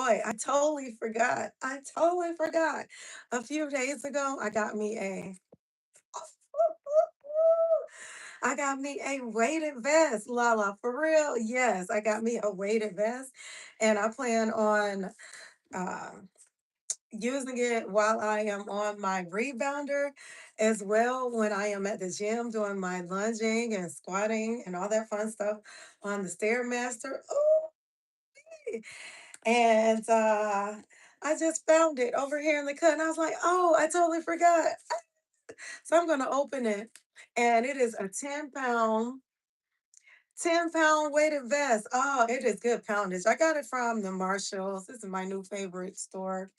boy, I totally forgot. I totally forgot. A few days ago, I got me a I got me a weighted vest, LaLa, for real. Yes, I got me a weighted vest, and I plan on uh, using it while I am on my rebounder as well when I am at the gym doing my lunging and squatting and all that fun stuff on the Stairmaster. Ooh, and I just found it over here in the cut, and I was like, oh, I totally forgot. So I'm gonna open it, and it is a 10 pound weighted vest. Oh, it is good poundage. I got it from the Marshalls. This is my new favorite store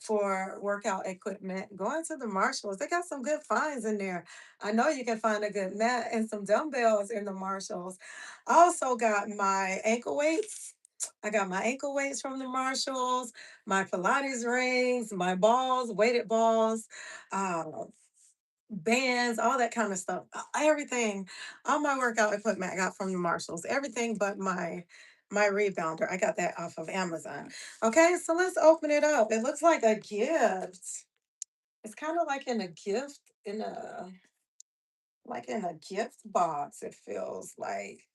for workout equipment. Going to the Marshalls, they got some good finds in there. I know you can find a good mat and some dumbbells in the Marshalls. I also got my ankle weights. I got my ankle weights from the Marshalls, my Pilates rings, my balls, weighted balls, uh, bands, all that kind of stuff. Everything, all my workout equipment I got from the Marshalls. Everything but my rebounder. I got that off of Amazon. Okay, so let's open it up. It looks like a gift. It's kind of like in a gift in a gift box. It feels like.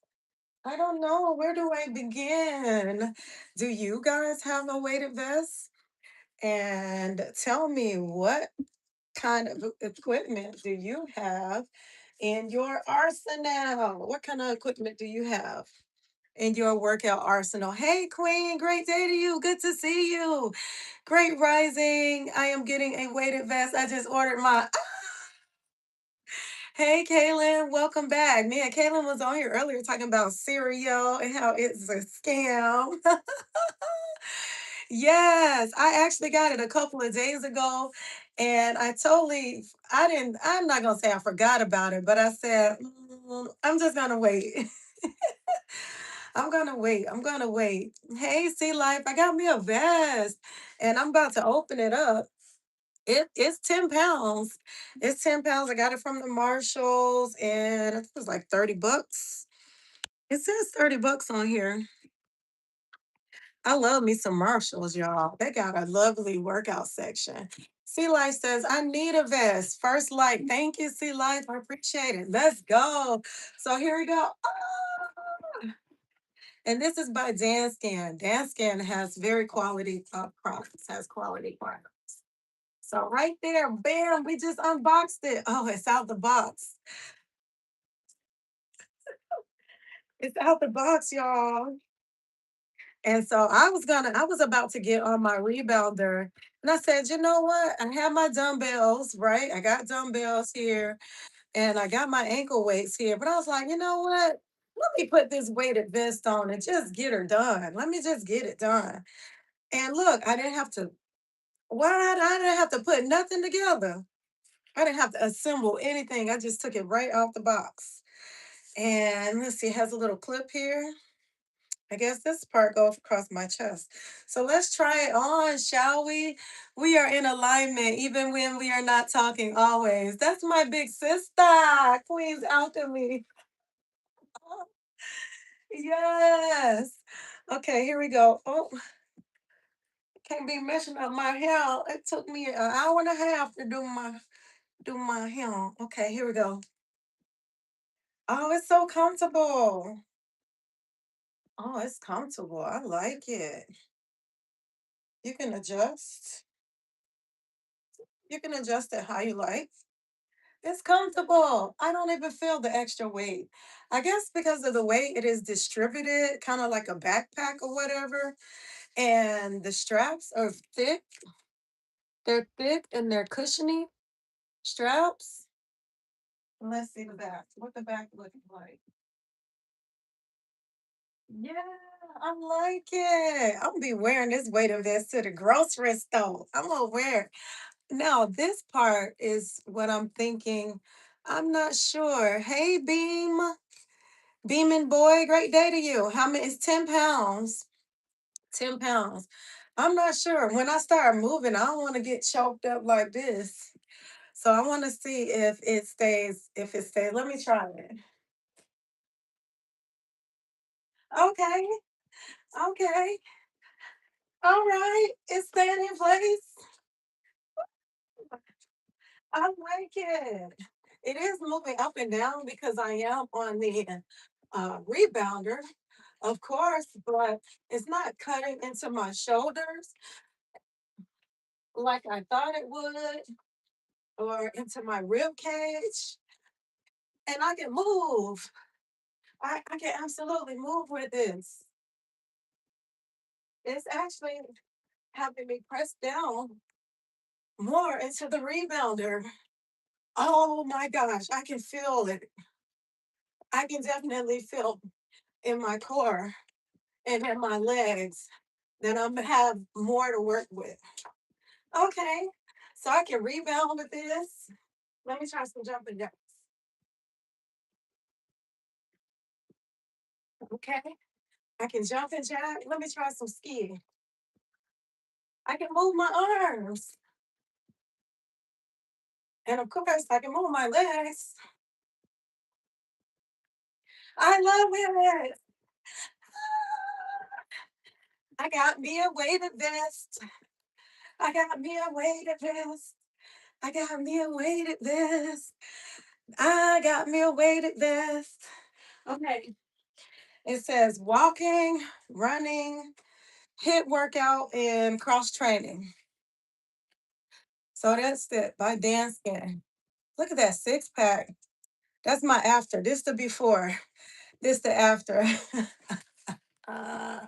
I don't know. Where do I begin? Do you guys have a weighted vest? And tell me what kind of equipment do you have in your arsenal? What kind of equipment do you have in your workout arsenal? Hey, Queen, great day to you. Good to see you. Great rising. I am getting a weighted vest. I just ordered my. Hey, Kaylin, welcome back. Me and Kaylin was on here earlier talking about cereal and how it's a scam. Yes, I actually got it a couple of days ago, and I'm not gonna say I forgot about it, but I said, I'm just gonna wait. I'm gonna wait. I'm gonna wait. Hey, Sea Life, I got me a vest, and I'm about to open it up. It's 10 pounds. It's 10 pounds. I got it from the Marshalls, and I think it was like 30 bucks. It says 30 bucks on here. I love me some Marshalls, y'all. They got a lovely workout section. Sea Life says, I need a vest. First like, thank you, Sea Life. I appreciate it. Let's go. So here we go. And this is by DanScan. DanScan has very quality products, has quality products. So right there, bam, we just unboxed it. Oh, it's out the box. It's out the box, y'all. And so I was about to get on my rebounder. And I said, you know what? I have my dumbbells, right? I got dumbbells here and I got my ankle weights here. But I was like, you know what? Let me put this weighted vest on and just get her done. Let me just get it done. And look, I didn't have to put nothing together. I didn't have to assemble anything. I just took it right out the box. And let's see, it has a little clip here. I guess this part goes across my chest. So let's try it on, shall we? We are in alignment, even when we are not talking always. That's my big sister, Queen's Alchemy. Yes. Okay, here we go. Oh, can't be messing up my hair. It took me an hour and a half to do my hair. Okay, here we go. Oh, it's so comfortable. Oh, it's comfortable. I like it. You can adjust. You can adjust it how you like. It's comfortable. I don't even feel the extra weight. I guess because of the way it is distributed, kind of like a backpack or whatever. And the straps are thick. They're thick and they're cushiony straps. Let's see the back. What the back looking like. Yeah, I like it. I'm gonna be wearing this weighted vest to the grocery store. I'm gonna wear it. Now, this part is what I'm thinking. I'm not sure. Hey, Beaming boy, great day to you. How many? It's 10 pounds. 10 pounds. I'm not sure. When I start moving, I don't want to get choked up like this. So I want to see if it stays. If it stays, let me try it. Okay. Okay. All right, it's staying in place. I like it. It is moving up and down because I am on the rebounder, of course, but it's not cutting into my shoulders like I thought it would, or into my rib cage. And I can move. I can absolutely move with this. It's actually having me press down more into the rebounder. Oh my gosh, I can feel it. I can definitely feel in my core and in my legs that I'm gonna have more to work with. Okay, so I can rebound with this. Let me try some jumping jacks. Okay, I can jump and jack. Let me try some skiing. I can move my arms. And of course, I can move my legs. I love it. I got me a weighted vest. I got me a weighted vest. I got me a weighted vest. I got me a weighted vest. Okay. It says walking, running, hit workout, and cross training. So that's it by Dan Skin. Look at that six pack. That's my after. This the before. This the after. uh,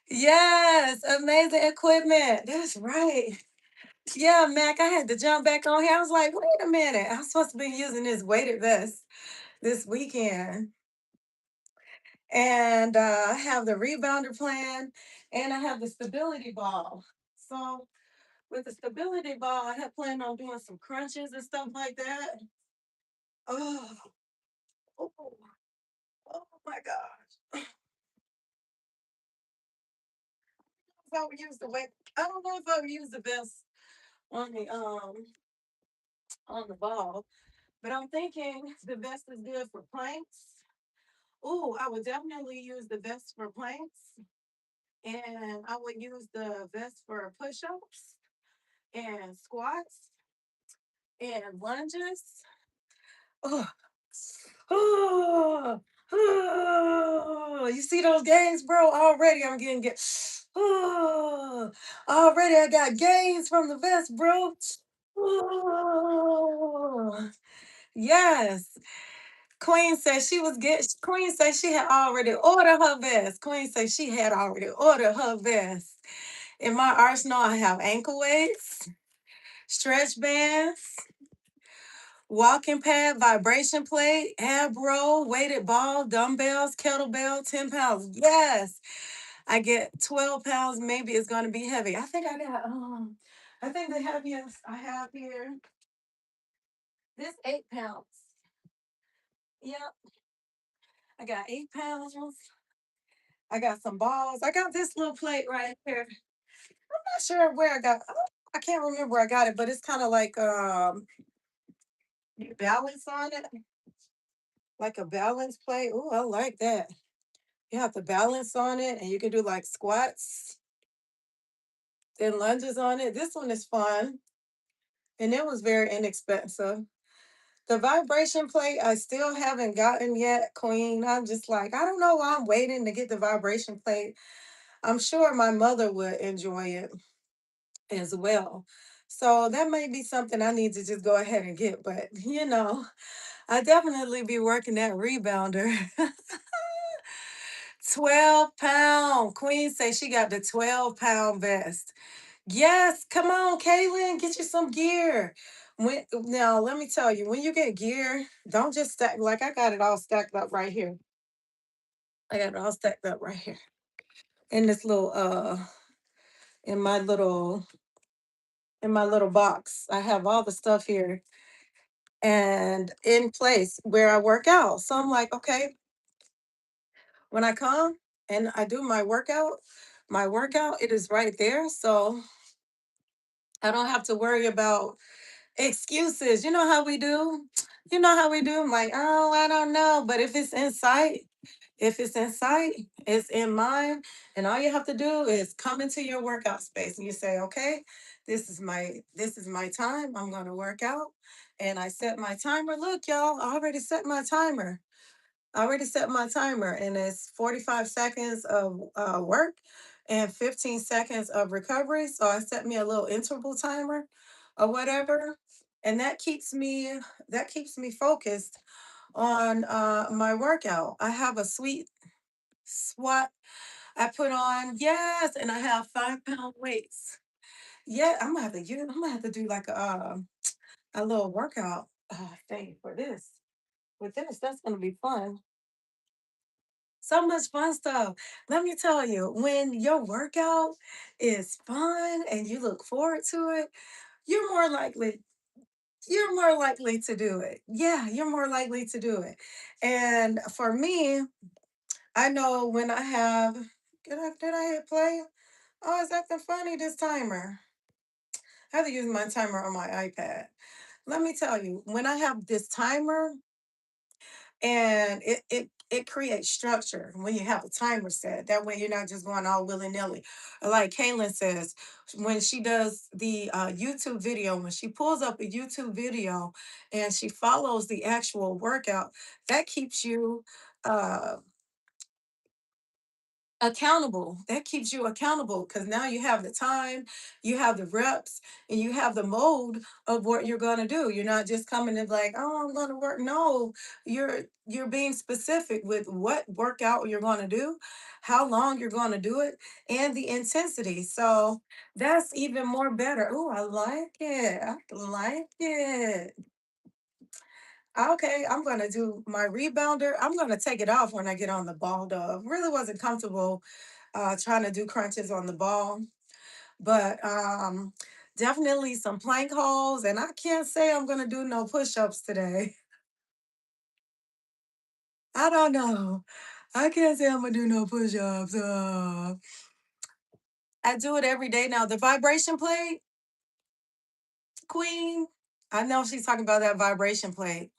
yes, amazing equipment. That's right. Yeah, Mac, I had to jump back on here. I was like, wait a minute. I'm supposed to be using this weighted vest this weekend. And I have the rebounder plan and I have the stability ball. So with the stability ball, I had planned on doing some crunches and stuff like that. Oh, oh, oh my gosh. If I would use the weight, I don't know if I would use the vest on the ball, but I'm thinking the vest is good for planks. Oh, I would definitely use the vest for planks, and I would use the vest for push-ups and squats and lunges. Oh, oh, oh. You see those gains, bro? Already I'm getting get. Oh, already I got gains from the vest, bro. Oh, yes. Queen said she had already ordered her vest. Queen said she had already ordered her vest. In my arsenal, I have ankle weights, stretch bands, walking pad, vibration plate, ab roll, weighted ball, dumbbells, kettlebell, 10 pounds. Yes, I get 12 pounds. Maybe it's going to be heavy. I think the heaviest I have here, this 8 pounds. Yep, I got 8 pounds. I got some balls. I got this little plate right here. I'm not sure where I got. I can't remember where I got it, but it's kind of like you balance on it, like a balance plate. Oh, I like that. You have to balance on it, and you can do like squats and lunges on it. This one is fun, and it was very inexpensive. The vibration plate, I still haven't gotten yet, Queen. I'm just like, I don't know why I'm waiting to get the vibration plate. I'm sure my mother would enjoy it as well. So that may be something I need to just go ahead and get. But I definitely be working that rebounder. 12 pound. Queen say she got the 12-pound vest. Yes, come on, Kaylin, get you some gear. Now let me tell you, when you get gear, don't just stack like I got it all stacked up right here. I got it all stacked up right here. In this little in my little box. I have all the stuff here and in place where I work out. So I'm like, okay, when I come and I do my workout, it is right there. So I don't have to worry about excuses. You know how we do? You know how we do? I'm like, oh, I don't know. But if it's in sight, If it's in sight, it's in mind, and all you have to do is come into your workout space and you say, "Okay, this is my time. I'm going to work out." And I set my timer. Look, y'all, I already set my timer. I already set my timer, and it's 45 seconds of work and 15 seconds of recovery. So I set me a little interval timer or whatever, and that keeps me focused on my workout. I have a sweet squat I put on, yes, and I have 5 pound weights. Yeah, I'm gonna have to do like a little workout thing for this. With this, that's gonna be fun. So much fun stuff. Let me tell you, when your workout is fun and you look forward to it, you're more likely you're more likely to do it. Yeah, you're more likely to do it. And for me, I know when I have did I hit play? Oh, it's acting funny, this timer. I have to use my timer on my iPad. Let me tell you, when I have this timer, and it creates structure when you have a timer set. That way you're not just going all willy-nilly. Like Kaylin says, when she does the YouTube video, when she pulls up a YouTube video and she follows the actual workout, that keeps you uh accountable. That keeps you accountable because now you have the time, you have the reps, and you have the mode of what you're going to do. You're not just coming and like, oh, I'm going to work. No, you're being specific with what workout you're going to do, how long you're going to do it, and the intensity. So that's even more better. Oh, I like it. I like it. Okay, I'm gonna do my rebounder. I'm gonna take it off when I get on the ball though. Really wasn't comfortable trying to do crunches on the ball, but definitely some plank holds. And I can't say I'm gonna do no push-ups today. I don't know. I can't say I'm gonna do no push-ups. I do it every day now. The vibration plate, queen. I know she's talking about that vibration plate.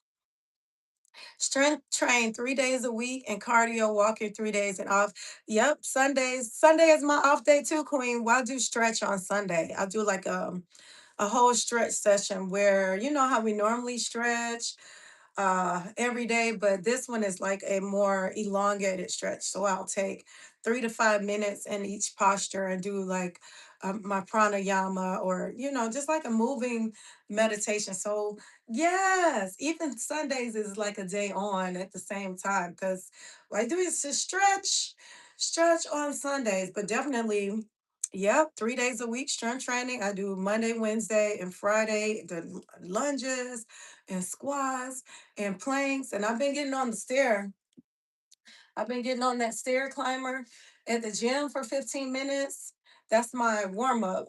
Strength train 3 days a week and cardio walking 3 days and off. Yep, Sundays. Sunday is my off day too, Queen. Well, I do stretch on Sunday. I do like a whole stretch session where you know how we normally stretch every day, but this one is like a more elongated stretch. So I'll take 3 to 5 minutes in each posture and do like my pranayama or, just like a moving meditation. So, yes, even Sundays is like a day on at the same time because what I do is to stretch on Sundays, but definitely. Yep, 3 days a week strength training. I do Monday, Wednesday, and Friday, the lunges and squats and planks. And I've been getting on the stair. I've been getting on that stair climber at the gym for 15 minutes. That's my warm up.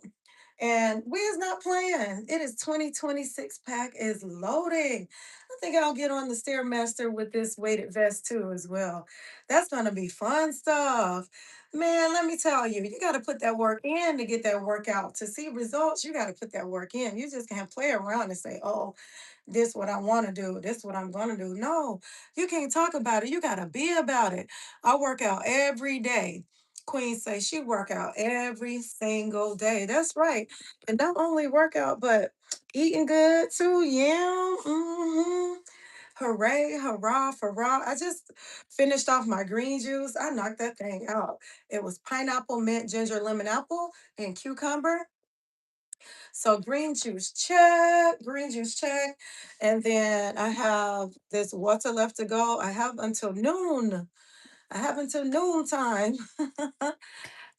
And we is not playing. It is 2026 pack is loading. I think I'll get on the Stairmaster with this weighted vest too as well. That's gonna be fun stuff. Man, let me tell you, you got to put that work in to get that workout. To see results, you got to put that work in. You just can't play around and say, oh, this what I want to do, this what I'm gonna do. No, you can't talk about it. You gotta be about it. I work out every day. Queen say she work out every single day. That's right. And not only work out, but eating good too. Yeah. Hooray, hurrah, hurrah. I just finished off my green juice. I knocked that thing out. It was pineapple, mint, ginger, lemon, apple, and cucumber. So green juice check. And then I have this water left to go. I have until noon. I have until noon time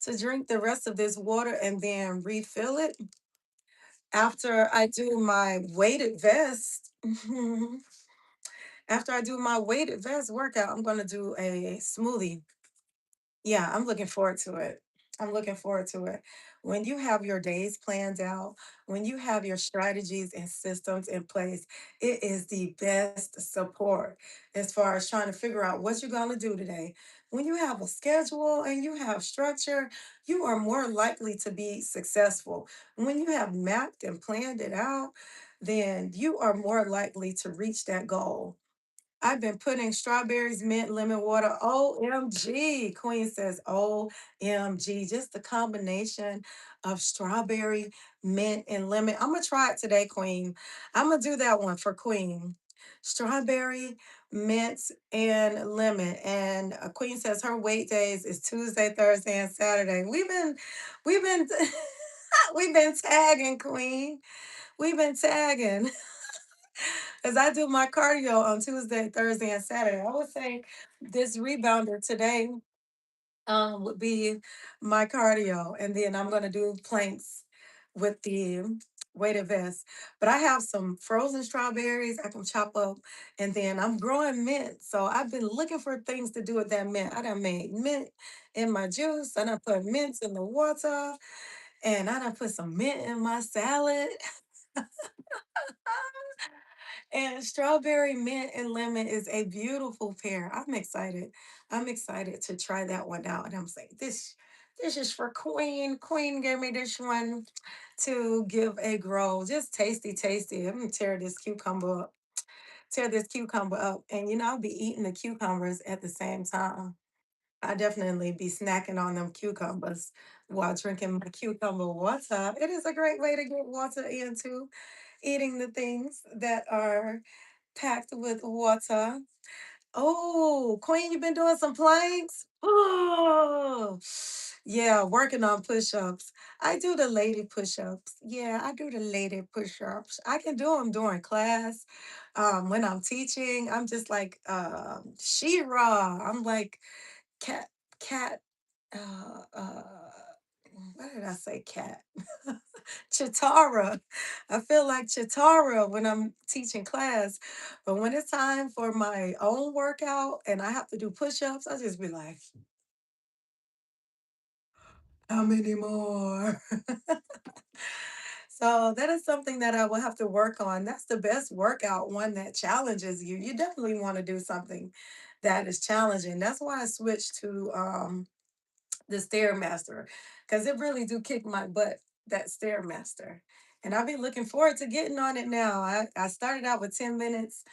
to drink the rest of this water and then refill it. After I do my weighted vest, after I do my weighted vest workout, I'm going to do a smoothie. Yeah, I'm looking forward to it. I'm looking forward to it. When you have your days planned out, when you have your strategies and systems in place, it is the best support as far as trying to figure out what you're going to do today. When you have a schedule and you have structure, you are more likely to be successful. When you have mapped and planned it out, then you are more likely to reach that goal. I've been putting strawberries, mint, lemon water. OMG. Queen says OMG. Just the combination of strawberry, mint, and lemon. I'm going to try it today, Queen. I'm going to do that one for Queen. Strawberry, mint, and lemon. And Queen says her wait days is Tuesday, Thursday, and Saturday. We've been, we've been tagging, Queen. We've been tagging. As I do my cardio on Tuesday, Thursday, and Saturday. I would say this rebounder today would be my cardio. And then I'm gonna do planks with the weighted vest. But I have some frozen strawberries I can chop up, and then I'm growing mint. So I've been looking for things to do with that mint. I done made mint in my juice. I done put mint in the water, and I done put some mint in my salad. And strawberry, mint, and lemon is a beautiful pair. I'm excited. I'm excited to try that one out. And I'm saying this is for Queen. Queen gave me this one to give a grow. Just tasty, tasty. I'm gonna tear this cucumber up. Tear this cucumber up. And I'll be eating the cucumbers at the same time. I definitely be snacking on them cucumbers while drinking my cucumber water. It is a great way to get water into eating the things that are packed with water. Oh, Queen, you've been doing some planks? Oh, yeah, working on push-ups. I do the lady push-ups. Yeah, I do the lady push-ups. I can do them during class. When I'm teaching, I'm just like She-Ra. I'm like cat, cat, uh, uh, what did I say? Cat. Chitara. I feel like Chitara when I'm teaching class. But when it's time for my own workout and I have to do push-ups, I just be like, how many more? So that is something that I will have to work on. That's the best workout, one that challenges you. You definitely want to do something that is challenging. That's why I switched to the Stairmaster, because it really do kick my butt, that Stairmaster. And I've been looking forward to getting on it now. I started out with 10 minutes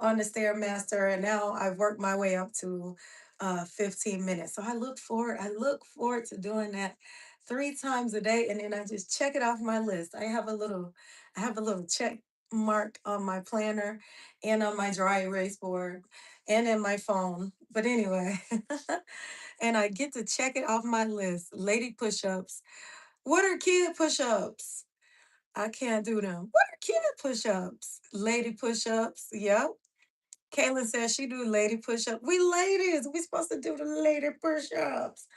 on the Stairmaster, and now I've worked my way up to 15 minutes. So I look forward to doing that 3 times a day, and then I just check it off my list. I have a little check mark on my planner and on my dry erase board and in my phone. But anyway, and I get to check it off my list. Lady push-ups. What are kid push-ups? I can't do them. What are kid push-ups? Lady push-ups. Yep. Kaylin says she do lady push-up. We ladies, we supposed to do the lady push-ups.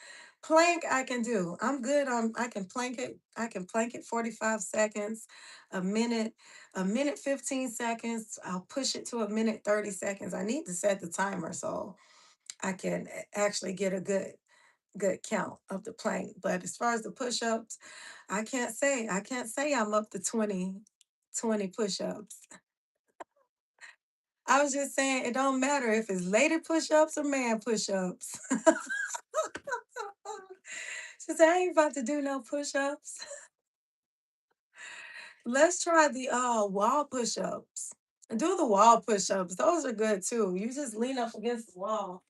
Plank I can do. I'm good on I can plank it. I can plank it 45 seconds, a minute 15 seconds. I'll push it to a minute 30 seconds. I need to set the timer so I can actually get a good count of the plank. But as far as the push-ups, I can't say I'm up to 20 push-ups. I was just saying it don't matter if it's lady push-ups or man push-ups. She said, I ain't about to do no push-ups. Let's try the wall push-ups. Do the wall push-ups. Those are good too. You just lean up against the wall.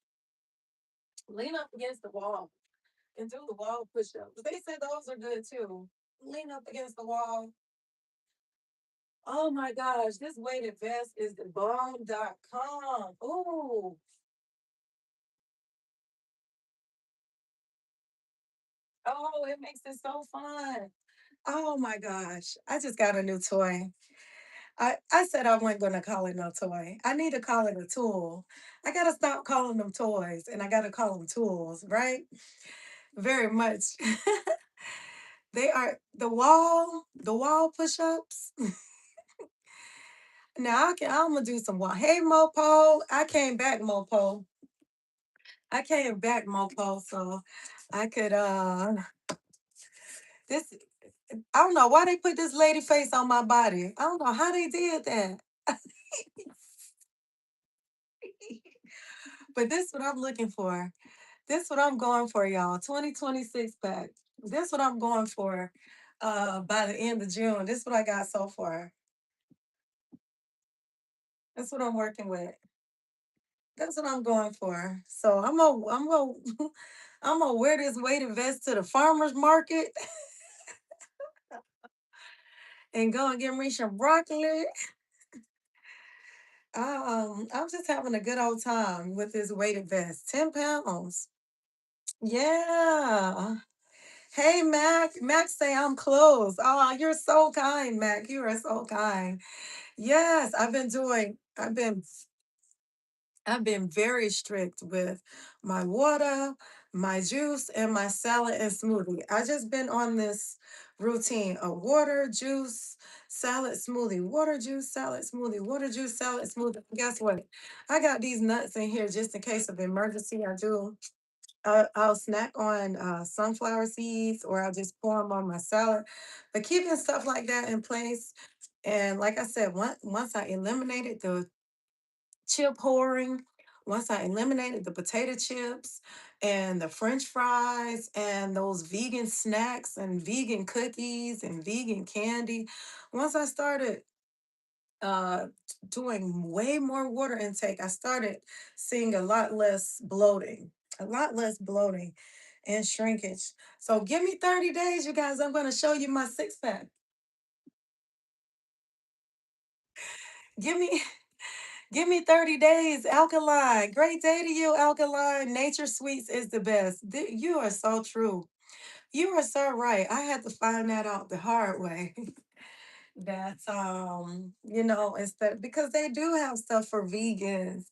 Lean up against the wall and do the wall push-ups. They said those are good too. Lean up against the wall. Oh my gosh, this weighted vest is the bomb.com. Ooh. Oh, it makes it so fun. Oh my gosh. I just got a new toy. I said I wasn't gonna call it no toy. I need to call it a tool. I gotta stop calling them toys and I gotta call them tools, right? Very much. They are the wall push-ups. Now I'm gonna do some wall. Hey Mopo, I came back, Mopo. I came back, Mopo, so I could this I don't know why they put this lady face on my body. I don't know how they did that. But this what I'm looking for. This what I'm going for, y'all. 2026 pack. This what I'm going for by the end of June. This what I got so far. That's what I'm working with. That's what I'm going for. So I'm gonna wear this weighted vest to the farmer's market and go and get me some broccoli. I'm just having a good old time with this weighted vest. 10 pounds. Yeah. Hey Mac. Mac say I'm close. Oh, you're so kind, Mac. You are so kind. Yes, I've been very strict with my water, my juice, and my salad and smoothie. I just been on this routine of water, juice, salad, smoothie, water, juice, salad, smoothie, water, juice, salad, smoothie. Guess what? I got these nuts in here just in case of emergency. I do. I'll snack on sunflower seeds or I'll just pour them on my salad. But keeping stuff like that in place. And like I said, once I eliminated the chip whoring, once I eliminated the potato chips and the french fries and those vegan snacks and vegan cookies and vegan candy, once I started uh doing way more water intake, I started seeing a lot less bloating and shrinkage. So give me 30 days, you guys. I'm going to show you my six pack. Give me Give me 30 days, Alkaline. Great day to you, Alkaline. Nature Sweets is the best. You are so true. You are so right. I had to find that out the hard way. That's instead because they do have stuff for vegans.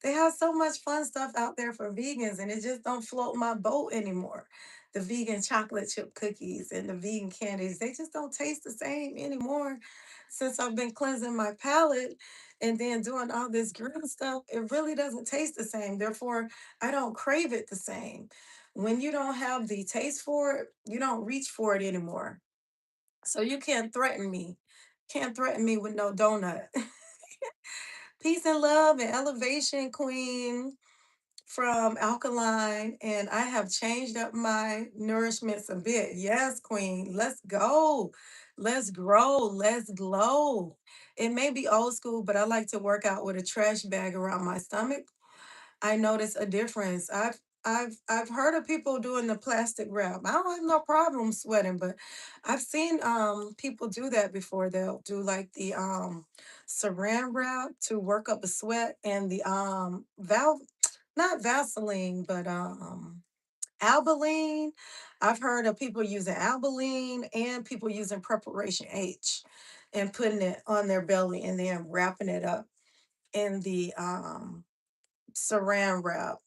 They have so much fun stuff out there for vegans, and it just don't float my boat anymore. The vegan chocolate chip cookies and the vegan candies, they just don't taste the same anymore. Since I've been cleansing my palate and then doing all this green stuff, it really doesn't taste the same. Therefore, I don't crave it the same. When you don't have the taste for it, you don't reach for it anymore. So you can't threaten me. Can't threaten me with no donut. Peace and love and elevation, Queen from Alkaline. And I have changed up my nourishments a bit. Yes, Queen. Let's go. Let's grow. Let's glow. It may be old school, but I like to work out with a trash bag around my stomach. I notice a difference. I've heard of people doing the plastic wrap. I don't have no problem sweating, but I've seen people do that before. They'll do like the saran wrap to work up a sweat and the not Vaseline, but Albaline. I've heard of people using Albaline and people using Preparation H and putting it on their belly and then wrapping it up in the saran wrap.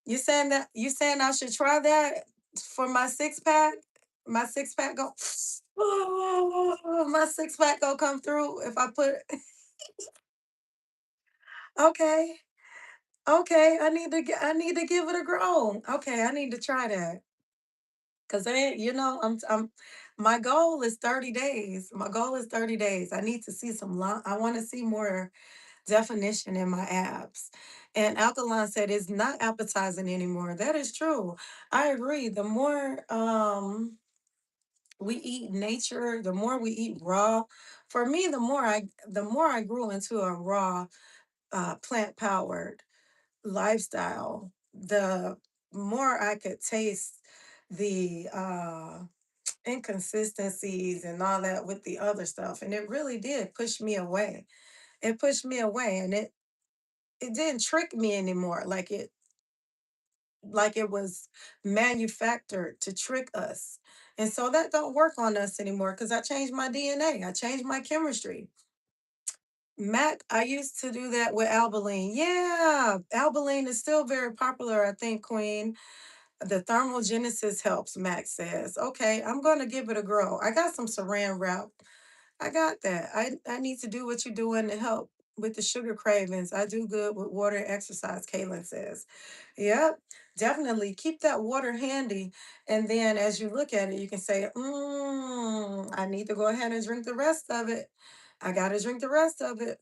You saying I should try that for my six pack? My six pack go my six pack go come through if I put okay. Okay, I need to give it a go. Okay, I need to try that. Cause I'm my goal is 30 days. My goal is 30 days. I need to see I want to see more definition in my abs. And Alkaline said it's not appetizing anymore. That is true. I agree. The more we eat nature, the more we eat raw. For me, the more I grew into a raw plant powered lifestyle, the more I could taste the inconsistencies and all that with the other stuff. And it really did push me away. It pushed me away and it didn't trick me anymore like it was manufactured to trick us. And so that don't work on us anymore because I changed my DNA. I changed my chemistry. Mac, I used to do that with Albaline. Yeah, Albaline is still very popular, I think, Queen. The thermogenesis helps, Mac says. Okay, I'm going to give it a go. I got some saran wrap. I got that. I need to do what you're doing to help with the sugar cravings. I do good with water and exercise, Kaylin says. Yep, definitely. Keep that water handy. And then as you look at it, you can say, I need to go ahead and drink the rest of it. I got to drink the rest of it.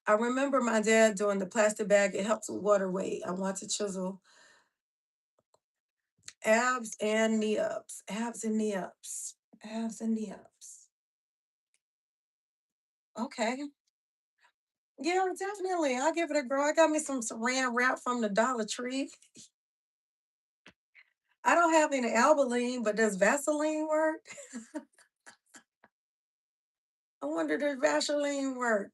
I remember my dad doing the plastic bag. It helps with water weight. I want to chisel abs and knee ups, abs and knee ups, abs and knee ups. Okay. Yeah, definitely. I'll give it a go. I got me some saran wrap from the Dollar Tree. I don't have any Albaline, but does Vaseline work? I wonder does Vaseline work?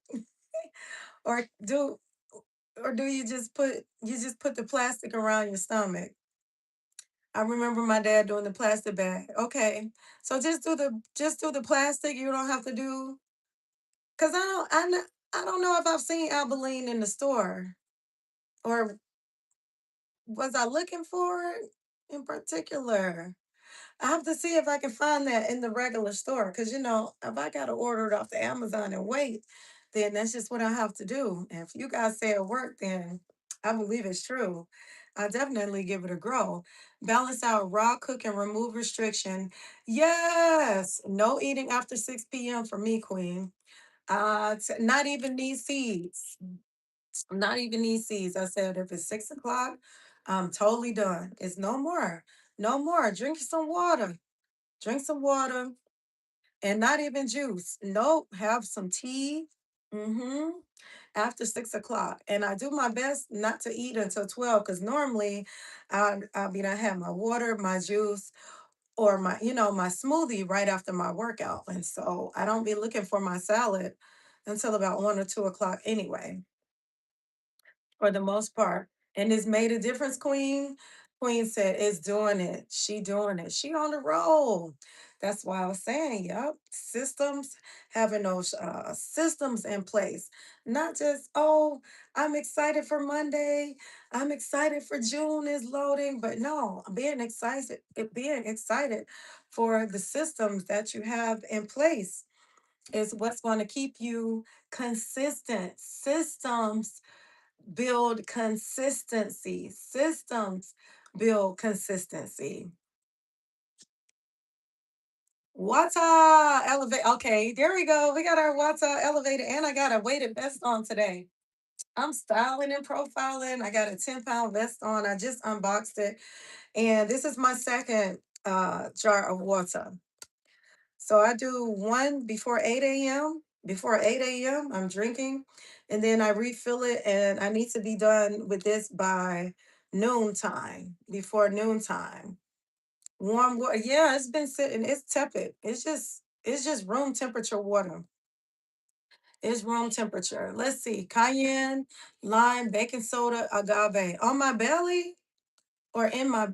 Or do you just put the plastic around your stomach? I remember my dad doing the plastic bag. Okay. So just do the plastic. You don't have to do because I don't know if I've seen Albaline in the store or was I looking for it in particular? I have to see if I can find that in the regular store because if I gotta order it off the Amazon and wait, then that's just what I have to do. And if you guys say it worked, then I believe it's true. I definitely give it a go. Balance out raw cook and remove restriction. Yes, no eating after 6 p.m. for me, Queen. Not even these seeds. Not even these seeds. I said if it's 6 o'clock, I'm totally done. It's no more. No more. Drink some water. Drink some water and not even juice. Nope. Have some tea. Mm-hmm. After 6 o'clock. And I do my best not to eat until 12 because normally I have my water, my juice, or my smoothie right after my workout. And so I don't be looking for my salad until about 1 or 2 o'clock anyway, for the most part. And it's made a difference, Queen. Queen said it's doing it. She doing it. She on the roll. That's why I was saying, yep, systems, having those systems in place. Not just, oh, I'm excited for Monday. I'm excited for June is loading. But no, being excited for the systems that you have in place is what's going to keep you consistent. Systems build consistency. Systems build consistency. Water elevate. Okay, there we go. We got our water elevator, and I got a weighted vest on today. I'm styling and profiling. I got a 10-pound vest on. I just unboxed it, and this is my second jar of water. So I do one before 8 a.m. Before 8 a.m., I'm drinking, and then I refill it, and I need to be done with this by noontime, before noontime. Warm water. Yeah, it's been sitting, it's tepid. It's just room temperature water. It's room temperature. Let's see. Cayenne, lime, baking soda, agave. On my belly or in my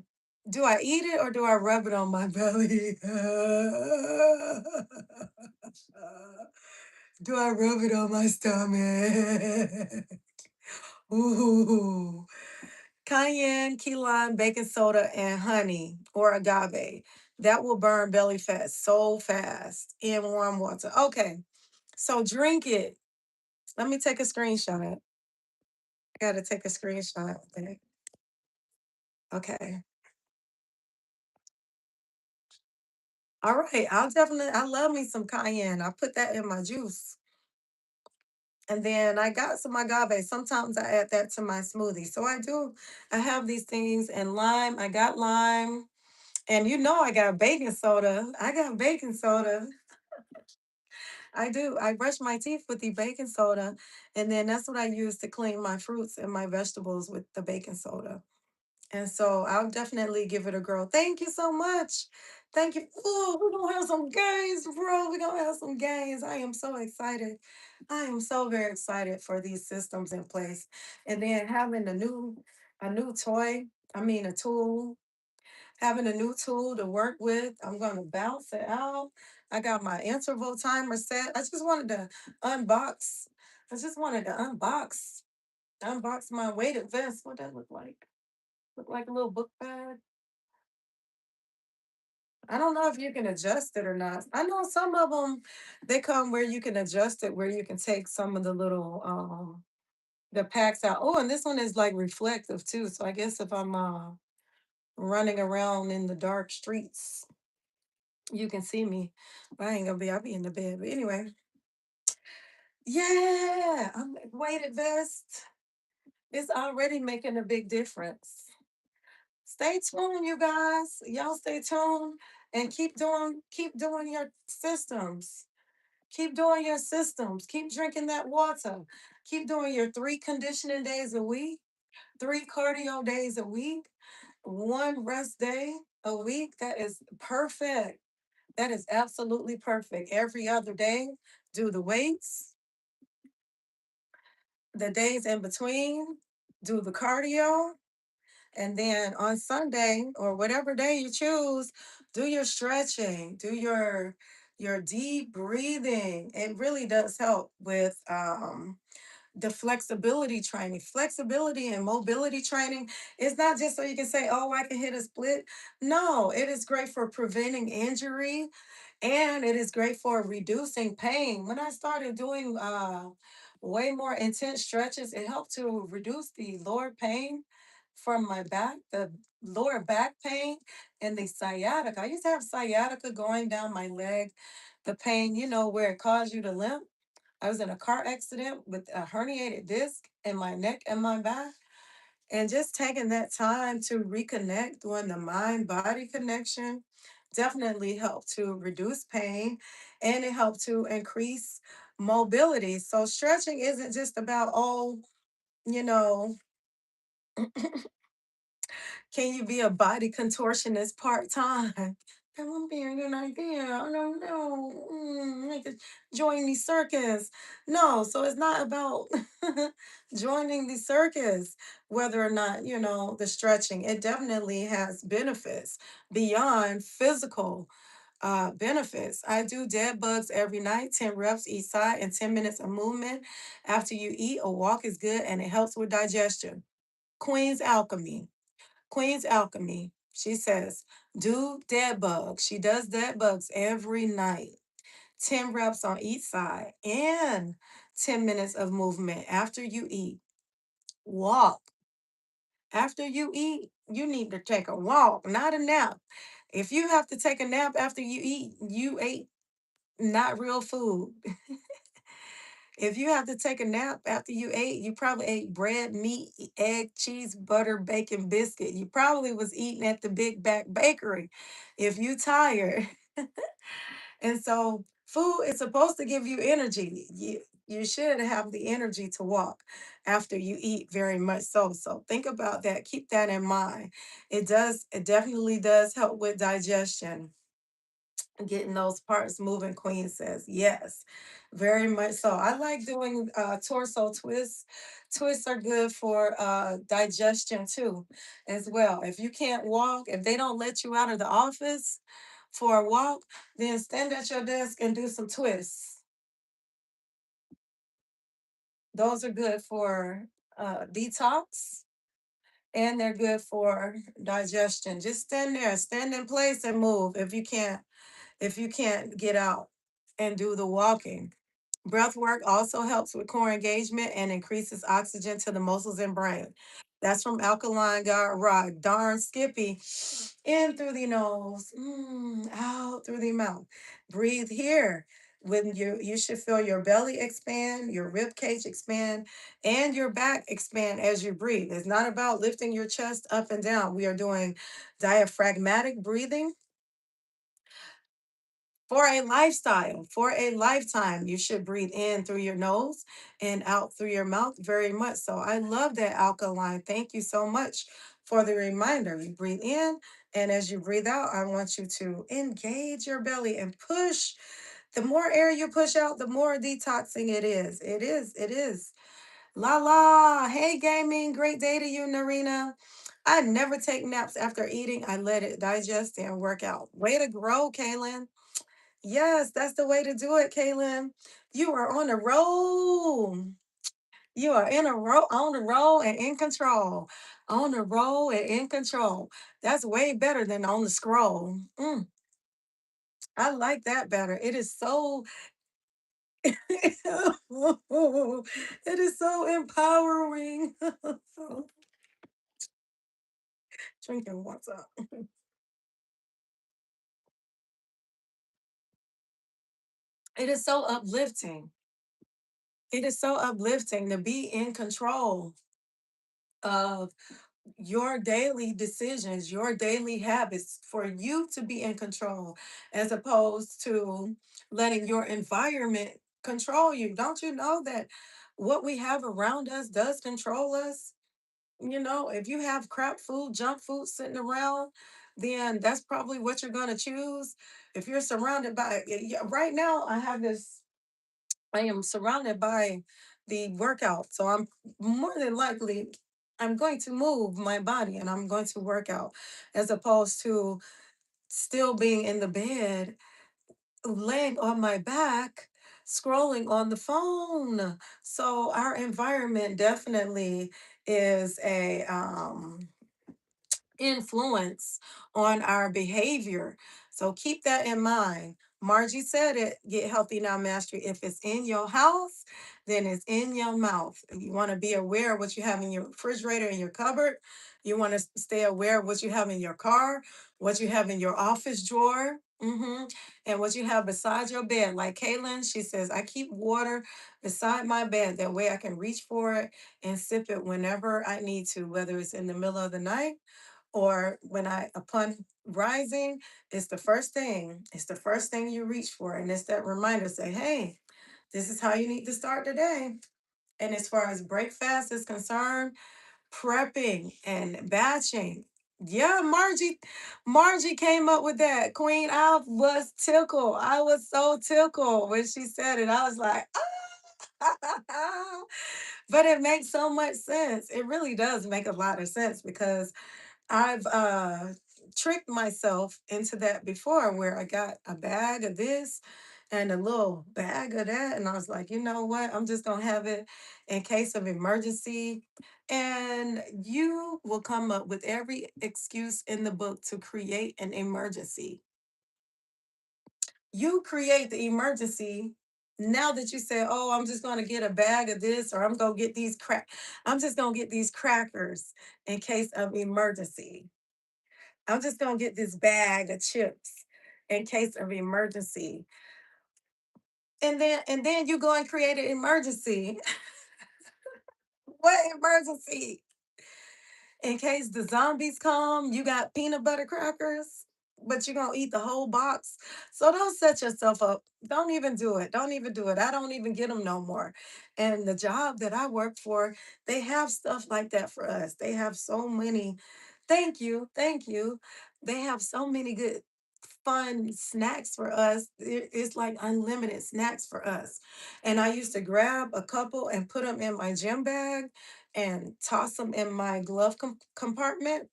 do I eat it or do I rub it on my belly? Do I rub it on my stomach? Ooh. Cayenne, key lime, baking soda, and honey or agave. That will burn belly fat so fast in warm water. Okay, so drink it. Let me take a screenshot. I gotta take a screenshot. Okay. All right. I love me some cayenne. I put that in my juice. And then I got some agave. Sometimes I add that to my smoothie. So I do. I have these things and lime. I got lime. And I got baking soda. I got baking soda. I do. I brush my teeth with the baking soda. And then that's what I use to clean my fruits and my vegetables with the baking soda. And so I'll definitely give it a girl. Thank you so much. Thank you. Oh, we're gonna have some games, bro. We're gonna have some games. I am so excited. I am so very excited for these systems in place. And then having a new toy, I mean a tool, having a new tool to work with. I'm gonna bounce it out. I got my interval timer set. Unbox. I just wanted to unbox my weighted vest. What that look like? Look like a little book bag. I don't know if you can adjust it or not. I know some of them they come where you can adjust it, where you can take some of the little the packs out. Oh, and this one is like reflective too. So I guess if I'm running around in the dark streets, you can see me. But I ain't gonna be. I'll be in the bed. But anyway, yeah, I'm weighted vest. It's already making a big difference. Stay tuned, you guys. Y'all stay tuned and keep doing your systems. Keep doing your systems. Keep drinking that water. Keep doing your 3 conditioning days a week, 3 cardio days a week, 1 rest day a week. That is perfect. That is absolutely perfect. Every other day, do the weights. The days in between, do the cardio. And then on Sunday or whatever day you choose, do your stretching, do your deep breathing. It really does help with the flexibility training. Flexibility and mobility training is not just so you can say, oh, I can hit a split. No, it is great for preventing injury, and it is great for reducing pain. When I started doing way more intense stretches, it helped to reduce the lower pain from my back, the lower back pain, and the sciatica. I used to have sciatica going down my leg, the pain, where it caused you to limp. I was in a car accident with a herniated disc in my neck and my back. And just taking that time to reconnect, doing the mind body connection, definitely helped to reduce pain, and it helped to increase mobility. So, stretching isn't just about, oh, you know, can you be a body contortionist part time? That wouldn't be a good idea. I don't know. I could join the circus. No, so it's not about joining the circus, whether or not, the stretching. It definitely has benefits beyond physical benefits. I do dead bugs every night, 10 reps each side, and 10 minutes of movement. After you eat, a walk is good and it helps with digestion. Queen's Alchemy. Queen's Alchemy. She says, do dead bugs. She does dead bugs every night. 10 reps on each side and 10 minutes of movement after you eat. Walk. After you eat, you need to take a walk, not a nap. If you have to take a nap after you eat, you ate not real food. If you have to take a nap after you ate, you probably ate bread, meat, egg, cheese, butter, bacon, biscuit. You probably was eating at the Big Back Bakery if you tired. And so food is supposed to give you energy. You should have the energy to walk after you eat, very much so. So think about that. Keep that in mind. It definitely does help with digestion, getting those parts moving. Queen says yes, very much so. I like doing torso twists. Twists are good for digestion too, as well. If you can't walk, if they don't let you out of the office for a walk, then stand at your desk and do some twists. Those are good for detox, and they're good for digestion. Just stand there, stand in place and move if you can't get out and do the walking. Breath work also helps with core engagement and increases oxygen to the muscles and brain. That's from Alkaline God Rock. Darn Skippy. In through the nose, out through the mouth. Breathe here. When you should feel your belly expand, your rib cage expand, and your back expand as you breathe. It's not about lifting your chest up and down. We are doing diaphragmatic breathing for a lifestyle, for a lifetime. You should breathe in through your nose and out through your mouth, very much so. I love that, Alkaline. Thank you so much for the reminder. You breathe in, and as you breathe out, I want you to engage your belly and push. The more air you push out, the more detoxing it is. It is. LaLa, hey gaming, great day to you, Narina. I never take naps after eating. I let it digest and work out. Way to grow, Kaylin. Yes, that's the way to do it, Kaylin. You are on a roll. You are in a roll, on a roll and in control. On a roll and in control. That's way better than on the scroll. I like that better. It is so it is so empowering. Drinking water. It is so uplifting. It is so uplifting to be in control of your daily decisions, your daily habits, for you to be in control as opposed to letting your environment control you. Don't you know that what we have around us does control us. You know, if you have crap food, junk food sitting around, then that's probably what you're going to choose. If you're surrounded by, yeah, right now, I am surrounded by the workout. So I'm more than likely, I'm going to move my body and I'm going to work out as opposed to still being in the bed, laying on my back, scrolling on the phone. So our environment definitely is a influence on our behavior. So keep that in mind. Margie said it, get healthy now, mastery. If it's in your house, then it's in your mouth. You want to be aware of what you have in your refrigerator and your cupboard. You want to stay aware of what you have in your car, what you have in your office drawer, and what you have beside your bed. Like Kaylin, she says, I keep water beside my bed. That way I can reach for it and sip it whenever I need to, whether it's in the middle of the night or when I upon rising, it's the first thing you reach for, and it's that reminder, say, hey, this is how you need to start the day. And as far as breakfast is concerned, prepping and batching, yeah, Margie came up with that. Queen, I was tickled. I was so tickled when she said it. I was like, ah. But it makes so much sense. It really does make a lot of sense because I've tricked myself into that before where I got a bag of this and a little bag of that. And I was like, you know what? I'm just going to have it in case of emergency. And you will come up with every excuse in the book to create an emergency. You create the emergency. Now that you say, oh, I'm just going to get a bag of this or I'm going to get I'm just going to get these crackers in case of emergency. I'm just gonna get this bag of chips in case of emergency. And then you go and create an emergency. What emergency? In case the zombies come, you got peanut butter crackers, but you're gonna eat the whole box. So don't set yourself up. Don't even do it. Don't even do it. I don't even get them no more. And the job that I work for, they have stuff like that for us. They have so many. Thank you. Thank you. They have so many good fun snacks for us. It's like unlimited snacks for us. And I used to grab a couple and put them in my gym bag and toss them in my glove compartment,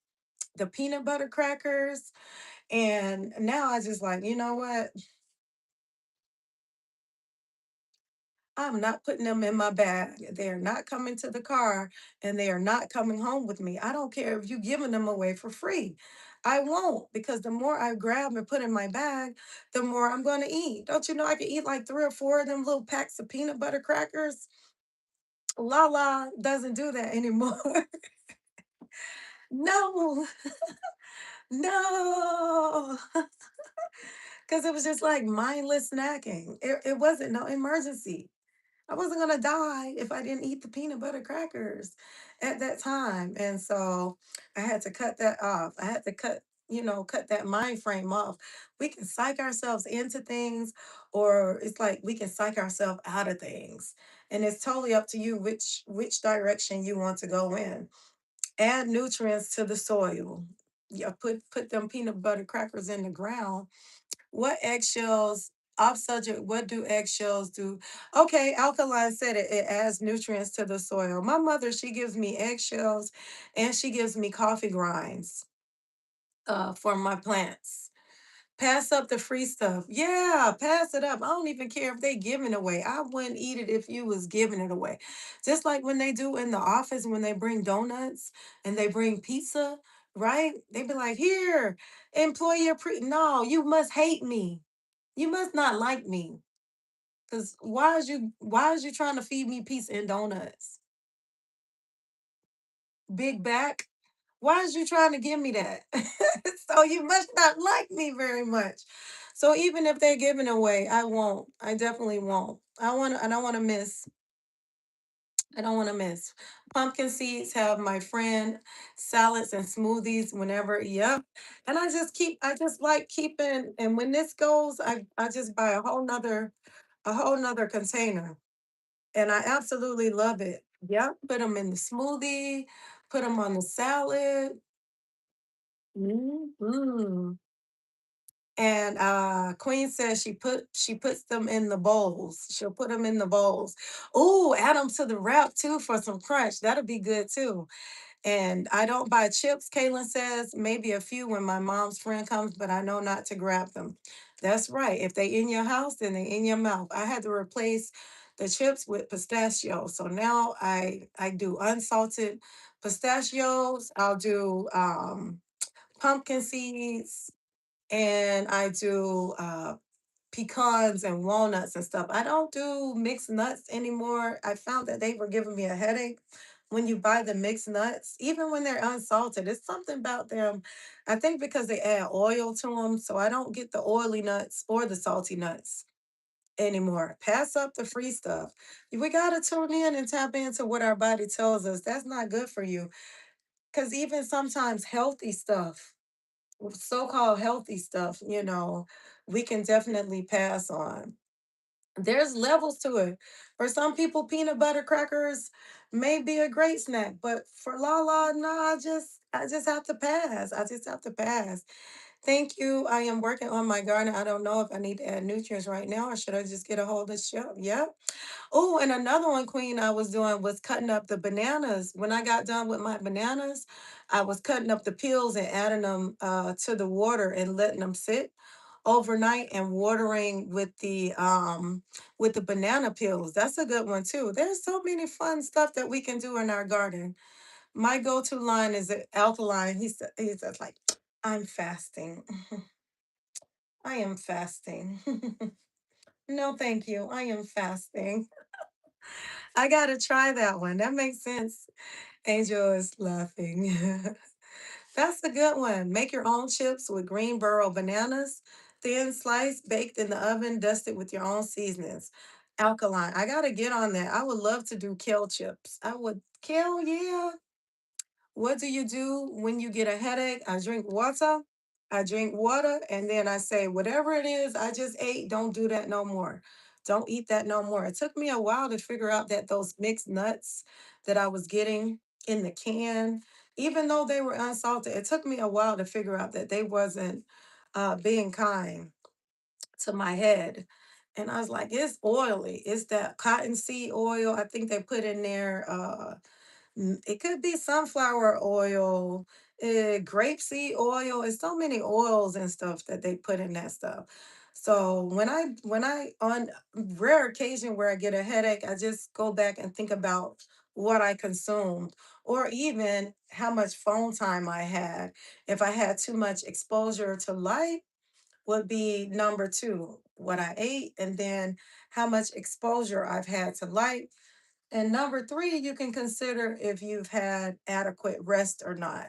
the peanut butter crackers. And now I just like, you know what? I'm not putting them in my bag. They are not coming to the car and they are not coming home with me. I don't care if you're giving them away for free. I won't because the more I grab and put in my bag, the more I'm going to eat. Don't you know I can eat like three or four of them little packs of peanut butter crackers? LaLa doesn't do that anymore. No, no, because it was just like mindless snacking. It wasn't no emergency. I wasn't gonna die if I didn't eat the peanut butter crackers at that time. And so I had to cut that off. I had to cut that mind frame off. We can psych ourselves into things, or it's like we can psych ourselves out of things. And it's totally up to you which direction you want to go in. Add nutrients to the soil. Yeah, put them peanut butter crackers in the ground. What eggshells, off subject, what do eggshells do? Okay, Alkaline said it adds nutrients to the soil. My mother, she gives me eggshells and she gives me coffee grinds for my plants. Pass up the free stuff. Yeah, pass it up. I don't even care if they giving it away. I wouldn't eat it if you was giving it away. Just like when they do in the office when they bring donuts and they bring pizza, right? They be like, here, employer no, you must hate me. You must not like me. Cause why is you trying to feed me pizza and donuts? Big back? Why is you trying to give me that? So you must not like me very much. So even if they're giving away, I won't. I definitely won't. I don't want to miss. I don't want to miss. Pumpkin seeds have my friend salads and smoothies whenever. Yep. And I just like keeping, and when this goes, I just buy a whole nother container. and I absolutely love it. Yep, put them in the smoothie, put them on the salad. Mhm. And Queen says she puts them in the bowls. She'll put them in the bowls. Oh, add them to the wrap too for some crunch. That'll be good too. And I don't buy chips, Kaylin says, maybe a few when my mom's friend comes, but I know not to grab them. That's right. If they in your house, then they in your mouth. I had to replace the chips with pistachios. So now I do unsalted pistachios. I'll do pumpkin seeds, and I do pecans and walnuts and stuff. I don't do mixed nuts anymore. I found that they were giving me a headache when you buy the mixed nuts, even when they're unsalted. It's something about them. I think because they add oil to them, so I don't get the oily nuts or the salty nuts anymore. Pass up the free stuff. We got to tune in and tap into what our body tells us. That's not good for you. Because even sometimes healthy stuff, so-called healthy stuff, we can definitely pass on. There's levels to it. For some people, peanut butter crackers may be a great snack, but for LaLa, no, I just have to pass. I just have to pass. Thank you. I am working on my garden. I don't know if I need to add nutrients right now, or should I just get a hold of shelf? Yep. Oh, and another one, Queen, I was doing was cutting up the bananas. When I got done with my bananas, I was cutting up the peels and adding them to the water and letting them sit overnight and watering with the banana peels. That's a good one too. There's so many fun stuff that we can do in our garden. My go-to line is alkaline. He says like, I'm fasting. I am fasting. No, thank you. I am fasting. I gotta try that one. That makes sense. Angel is laughing. That's a good one. Make your own chips with Greenboro bananas, thin sliced, baked in the oven, dusted with your own seasonings. Alkaline. I gotta get on that. I would love to do kale chips. I would kale, yeah. What do you do when you get a headache? I drink water. I drink water and then I say, whatever it is I just ate, don't do that no more. Don't eat that no more. It took me a while to figure out that those mixed nuts that I was getting in the can, even though they were unsalted, it took me a while to figure out that they wasn't being kind to my head. And I was like, it's oily. It's that cottonseed oil. I think they put in there. It could be sunflower oil, grapeseed oil. It's so many oils and stuff that they put in that stuff. So when I on rare occasion where I get a headache, I just go back and think about what I consumed, or even how much phone time I had. If I had too much exposure to light, would be number two, what I ate, and then how much exposure I've had to light, and number three, you can consider if you've had adequate rest or not.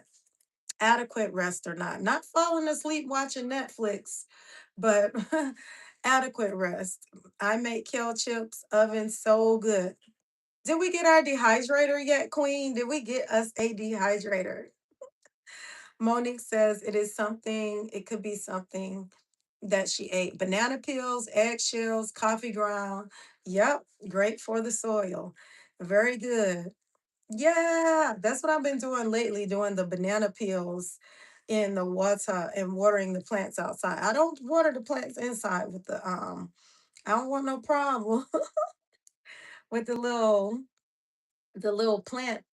Adequate rest or not. Not falling asleep watching Netflix, but adequate rest. I make kale chips, oven so good. Did we get our dehydrator yet, Queen? Did we get us a dehydrator? Monique says it could be something that she ate. Banana peels, eggshells, coffee ground. Yep, great for the soil. Very good. Yeah, that's what I've been doing lately, doing the banana peels in the water and watering the plants outside. I don't water the plants inside with I don't want no problem with the little plant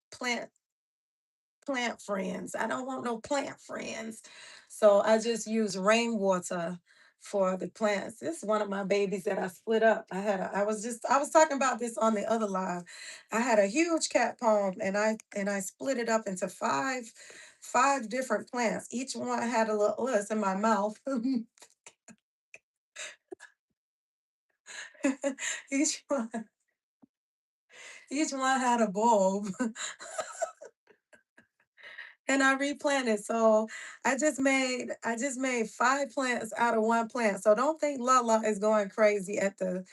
friends. I don't want no plant friends. So I just use rainwater for the plants. This is one of my babies that I split up. I was talking about this on the other live. I had a huge cat palm and I split it up into five different plants. Each one had a little it's in my mouth. each one each one had a bulb. And I replanted. So I just made five plants out of one plant. So don't think LaLa is going crazy at the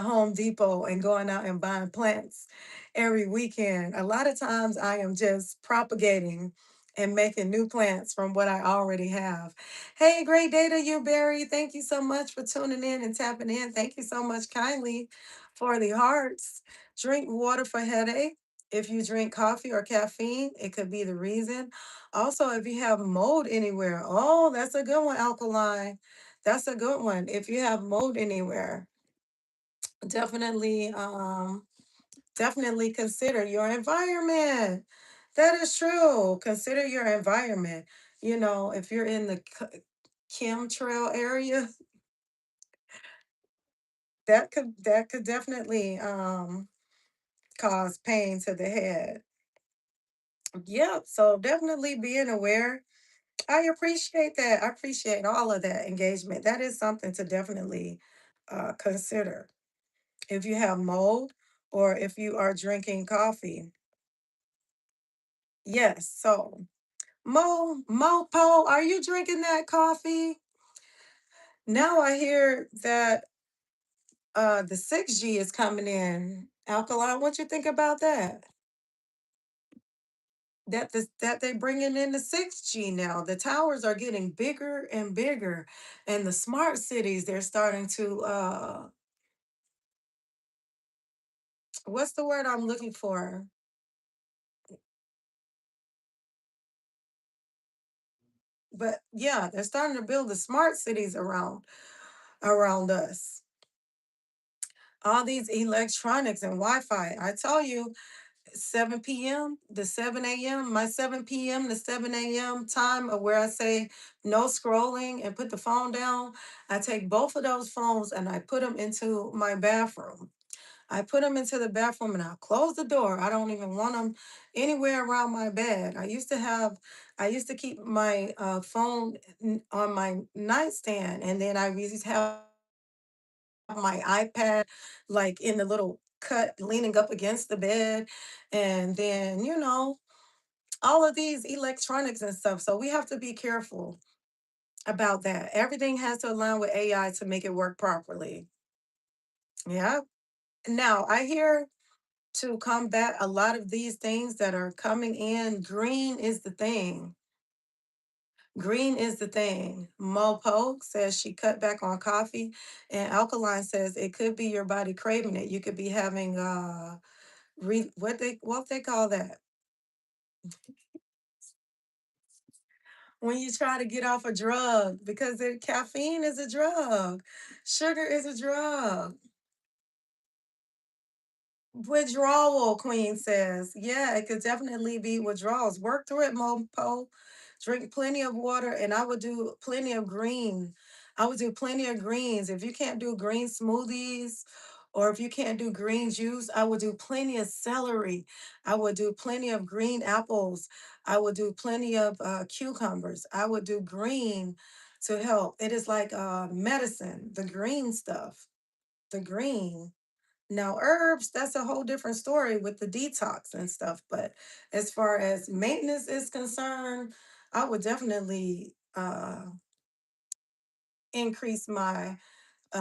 Home Depot and going out and buying plants every weekend. A lot of times I am just propagating and making new plants from what I already have. Hey, great day to you, Barry. Thank you so much for tuning in and tapping in. Thank you so much kindly for the hearts. Drink water for headache. If you drink coffee or caffeine, it could be the reason. Also, if you have mold anywhere, oh, that's a good one, alkaline. That's a good one. If you have mold anywhere, definitely definitely consider your environment. That is true. Consider your environment. You know, if you're in the chemtrail area, that could definitely cause pain to the head. Yep. So definitely being aware. I appreciate that. I appreciate all of that engagement. That is something to definitely consider. If you have mold or if you are drinking coffee. Yes. So Mopo, are you drinking that coffee? Now I hear that the 6G is coming in. Alkaline, what you think about that? That they bringing in the 6G now. The towers are getting bigger and bigger, and the smart cities they're starting to what's the word I'm looking for? But yeah, they're starting to build the smart cities around us. All these electronics and Wi-Fi. I tell you, 7 p.m. to 7 a.m., my 7 p.m. to 7 a.m. time of where I say no scrolling and put the phone down, I take both of those phones and I put them into my bathroom. I put them into the bathroom and I close the door. I don't even want them anywhere around my bed. I used to keep my phone on my nightstand, and then I used to have my iPad like in the little cut leaning up against the bed. And then, all of these electronics and stuff. So we have to be careful about that. Everything has to align with AI to make it work properly. Yeah. Now, I hear to combat a lot of these things that are coming in, green is the thing. Green is the thing. Mopo says she cut back on coffee, and Alkaline says it could be your body craving it. You could be having what they call that when you try to get off a drug because caffeine is a drug, sugar is a drug. Withdrawal, Queen says. Yeah, it could definitely be withdrawals. Work through it, Mopo. Drink plenty of water, and I would do plenty of green. I would do plenty of greens. If you can't do green smoothies or if you can't do green juice, I would do plenty of celery. I would do plenty of green apples. I would do plenty of cucumbers. I would do green to help. It is like medicine, the green stuff, the green. Now, herbs, that's a whole different story with the detox and stuff. But as far as maintenance is concerned, I would definitely increase my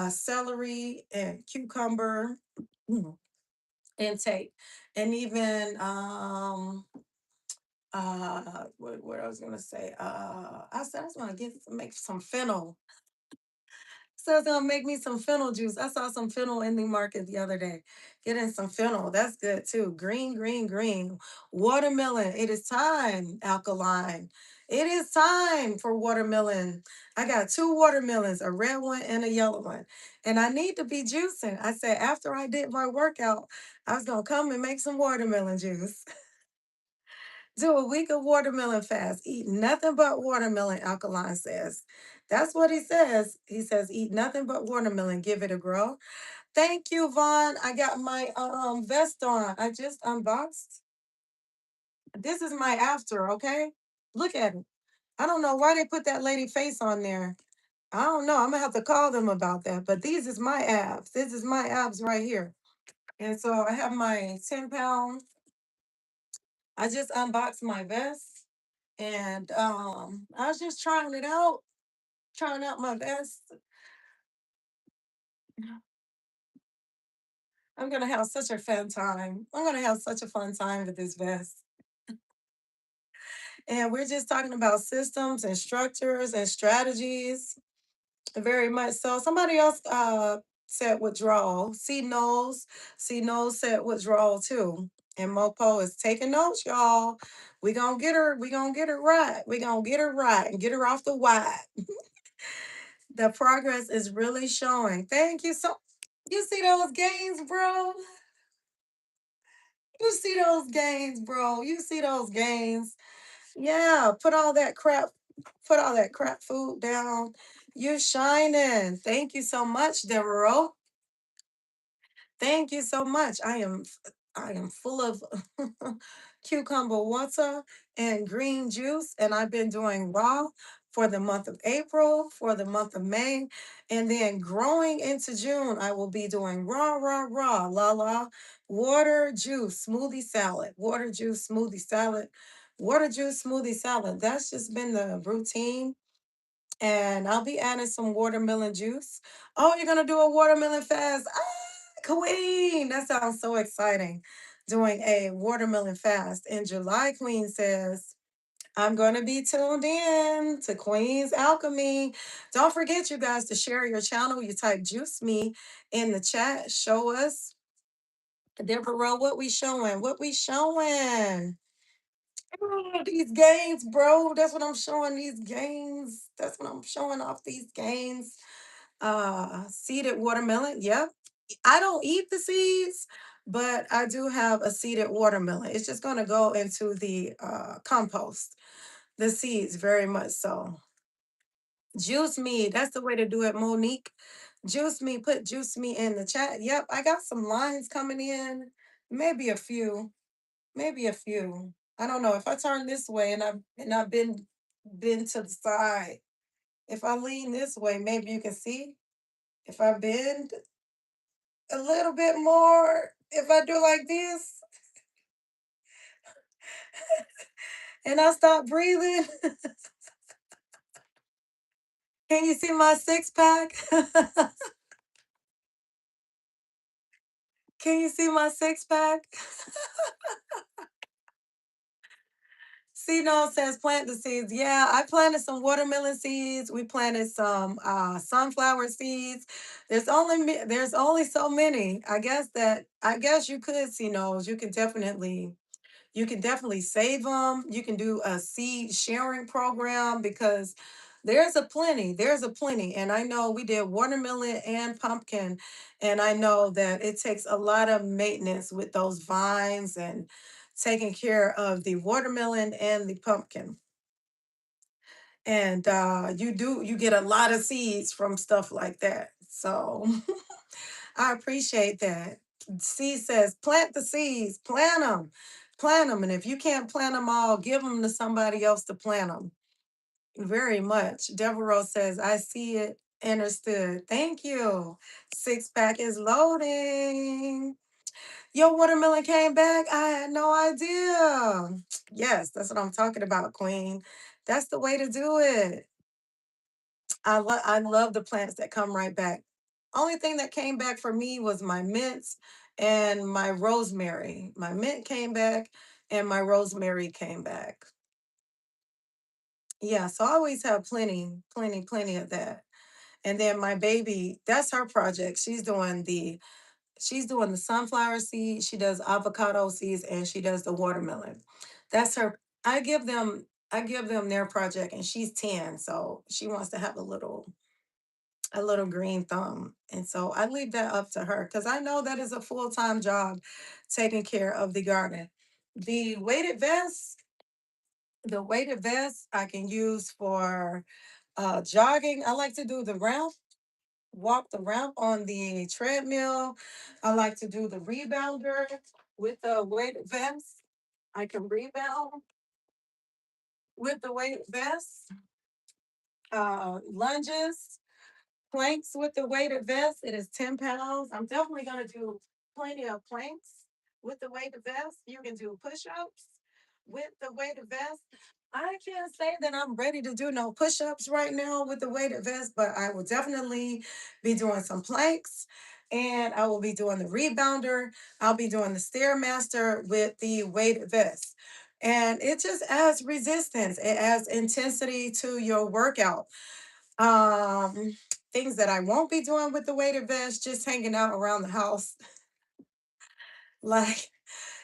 celery and cucumber intake. And even, what I was going to say, I said I was going to make some fennel. So it's gonna make me some fennel juice. I saw some fennel in the market the other day. Getting some fennel. That's good too. Green, green, green. Watermelon. It is time, alkaline. It is time for watermelon. I got two watermelons, a red one and a yellow one. And I need to be juicing. I said after I did my workout, I was gonna come and make some watermelon juice. Do a week of watermelon fast. Eat nothing but watermelon, Alkaline says. That's what he says. He says, eat nothing but watermelon. Give it a grow. Thank you, Vaughn. I got my vest on. I just unboxed. This is my after, okay? Look at it. I don't know why they put that lady face on there. I don't know. I'm gonna have to call them about that. But these is my abs. This is my abs right here. And so I have my 10 pound. I just unboxed my vest. And I was just trying it out, trying out my vest. I'm gonna have such a fun time. I'm gonna have such a fun time with this vest. And we're just talking about systems and structures and strategies. Very much so. Somebody else said withdrawal. See knows said withdrawal too. And Mopo is taking notes, y'all. We gonna get her. We gonna get her right. We gonna get her right and get her off the wide. The progress is really showing. Thank you so. You see those gains, bro? You see those gains, bro? You see those gains? Yeah. Put all that crap food down. You're shining. Thank you so much, Devereaux. Thank you so much. I am full of cucumber water and green juice, and I've been doing raw for the month of April, for the month of May, and then growing into June, I will be doing raw, LaLa, water juice smoothie salad, water juice smoothie salad, water juice smoothie salad. That's just been the routine, and I'll be adding some watermelon juice. Oh, you're gonna do a watermelon fast? Ah, Queen, that sounds so exciting. Doing a watermelon fast in July, Queen says. I'm going to be tuned in to Queen's Alchemy. Don't forget, you guys, to share your channel. You type Juice Me in the chat. Show us, Deborah, what we showing? What we showing? Oh, these gains, bro. That's what I'm showing. These gains. That's what I'm showing off. These gains. Seeded watermelon. Yep. I don't eat the seeds, but I do have a seeded watermelon. It's just gonna go into the compost. The seeds, very much so. Juice me. That's the way to do it, Monique. Juice me. Put juice me in the chat. Yep, I got some lines coming in. Maybe a few. Maybe a few. I don't know. If I turn this way and I've been to the side. If I lean this way, maybe you can see. If I bend a little bit more, if I do like this and I stop breathing, can you see my six pack? Can you see my six pack? No says plant the seeds. Yeah, I planted some watermelon seeds. We planted some sunflower seeds. There's only so many. I guess you could see those. You can definitely save them. You can do a seed sharing program because there's a plenty. And I know we did watermelon and pumpkin, and I know that it takes a lot of maintenance with those vines and taking care of the watermelon and the pumpkin. And you get a lot of seeds from stuff like that. So I appreciate that. C says, plant the seeds, plant them. And if you can't plant them all, give them to somebody else to plant them. Very much. Devereaux says, I see it, understood. Thank you. Six pack is loading. Your watermelon came back. I had no idea. Yes, that's what I'm talking about, Queen. That's the way to do it. I love the plants that come right back. Only thing that came back for me was my mints and my rosemary. My mint came back and my rosemary came back. Yeah, so I always have plenty of that. And then my baby, that's her project. She's doing the sunflower seeds, she does avocado seeds, and she does the watermelon. That's her. I give them their project, and she's 10, so she wants to have a little green thumb. And so I leave that up to her because I know that is a full-time job taking care of the garden. The weighted vest, the weighted vest I can use for jogging. I like to do the ramp, walk the ramp on the treadmill. I like to do the rebounder with the weighted vest. I can rebound with the weighted vest. Lunges, planks with the weighted vest. It is 10 pounds. I'm definitely going to do plenty of planks with the weighted vest. You can do push ups with the weighted vest. I can't say that I'm ready to do no push ups right now with the weighted vest, but I will definitely be doing some planks, and I will be doing the rebounder. I'll be doing the Stairmaster with the weighted vest. And it just adds resistance. It adds intensity to your workout. Um, Things that I won't be doing with the weighted vest, just hanging out around the house. Like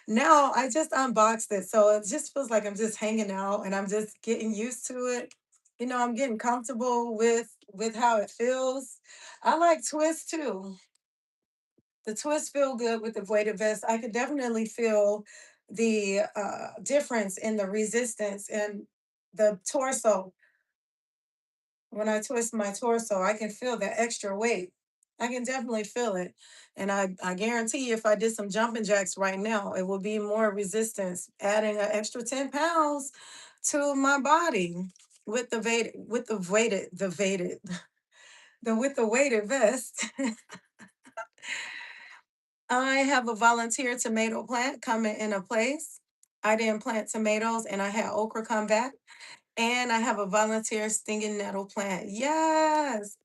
now I just unboxed it. So it just feels like I'm just hanging out and I'm just getting used to it. I'm getting comfortable with how it feels. I like twists too. The twists feel good with the weighted vest. I could definitely feel the difference in the resistance and the torso. When I twist my torso, I can feel the extra weight. I can definitely feel it. And I guarantee you, if I did some jumping jacks right now, it will be more resistance, adding an extra 10 pounds to my body with the weighted vest. I have a volunteer tomato plant coming in a place. I didn't plant tomatoes and I had okra come back. And I have a volunteer stinging nettle plant. Yes.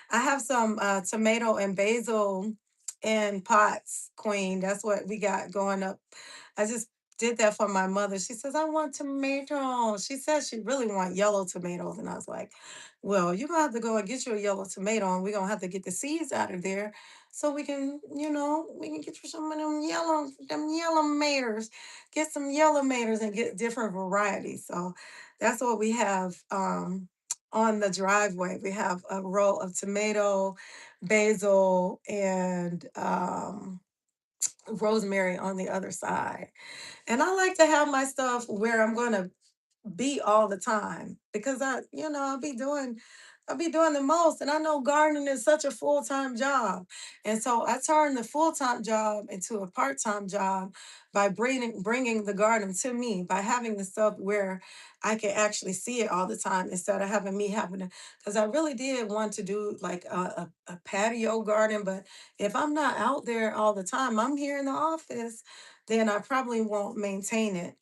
I have some tomato and basil in pots, Queen. That's what we got going up. I just did that for my mother. She says, I want tomatoes. She says she really want yellow tomatoes. And I was like, well, you're gonna have to go and get you a yellow tomato and we're gonna have to get the seeds out of there so we can get you some of them yellow maters. Get some yellow maters and get different varieties. So that's what we have. On the driveway. We have a row of tomato, basil, and rosemary on the other side. And I like to have my stuff where I'm going to be all the time because I'll be doing the most. And I know gardening is such a full-time job. And so I turned the full-time job into a part-time job by bringing the garden to me, by having the stuff where I can actually see it all the time instead of having me having to, because I really did want to do like a patio garden. But if I'm not out there all the time, I'm here in the office, then I probably won't maintain it,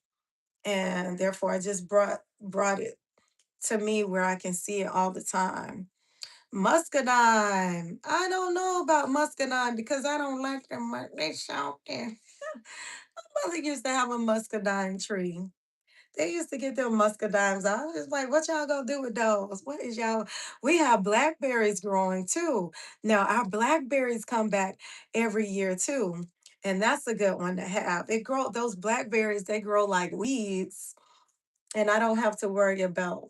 and therefore I just brought it to me where I can see it all the time. Muscadine. I don't know about muscadine because I don't like them. They shout there. Mother used to have a muscadine tree. They used to get them muscadines. I was just like, what y'all gonna do with those? What is y'all? We have blackberries growing too. Now our blackberries come back every year too. And that's a good one to have. Those blackberries, they grow like weeds, and I don't have to worry about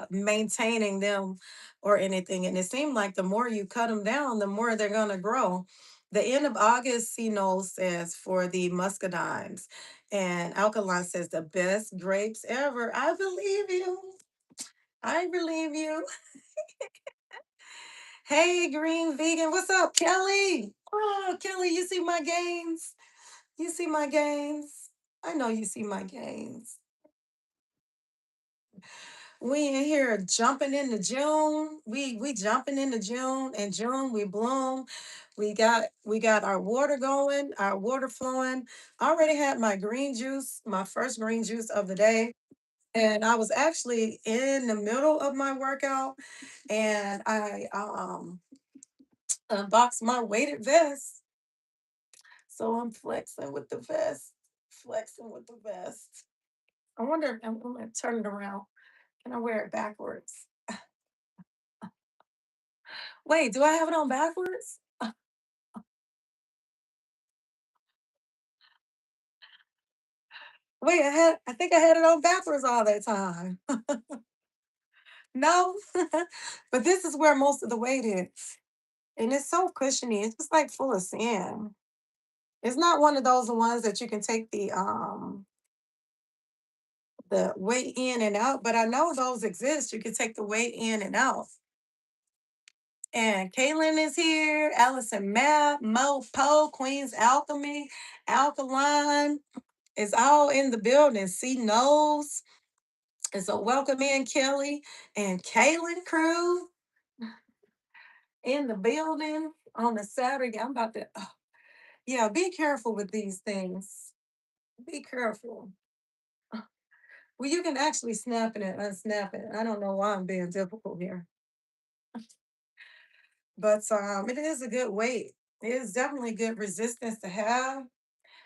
maintaining them or anything. And it seemed like the more you cut them down, the more they're gonna grow. The end of August, CNO says for the muscadines, and Alkaline says the best grapes ever. I believe you. I believe you. Hey, Green Vegan, what's up, Kelly? Oh, Kelly, you see my gains? You see my gains? I know you see my gains. We in here jumping into June. We jumping into June. In June we bloom. We got our water going, our water flowing. I already had my green juice, my first green juice of the day. And I was actually in the middle of my workout and I unboxed my weighted vest. So I'm flexing with the vest. Flexing with the vest. I wonder if I'm gonna turn it around. Can I wear it backwards? Wait, do I have it on backwards? Wait, I think I had it on backwards all that time. No, but this is where most of the weight is. And it's so cushiony. It's just like full of sand. It's not one of those ones that you can take the weight in and out, but I know those exist. You can take the weight in and out. And Kaylin is here, Allison Mapp, Mo Poe, Queen's Alchemy, Alkaline is all in the building. See Knows. And so welcome in Kelly and Kaylin crew in the building on a Saturday. I'm about to, yeah, be careful with these things. Be careful. Well, you can actually snap it and unsnap it. I don't know why I'm being difficult here, but it is a good weight. It is definitely good resistance to have.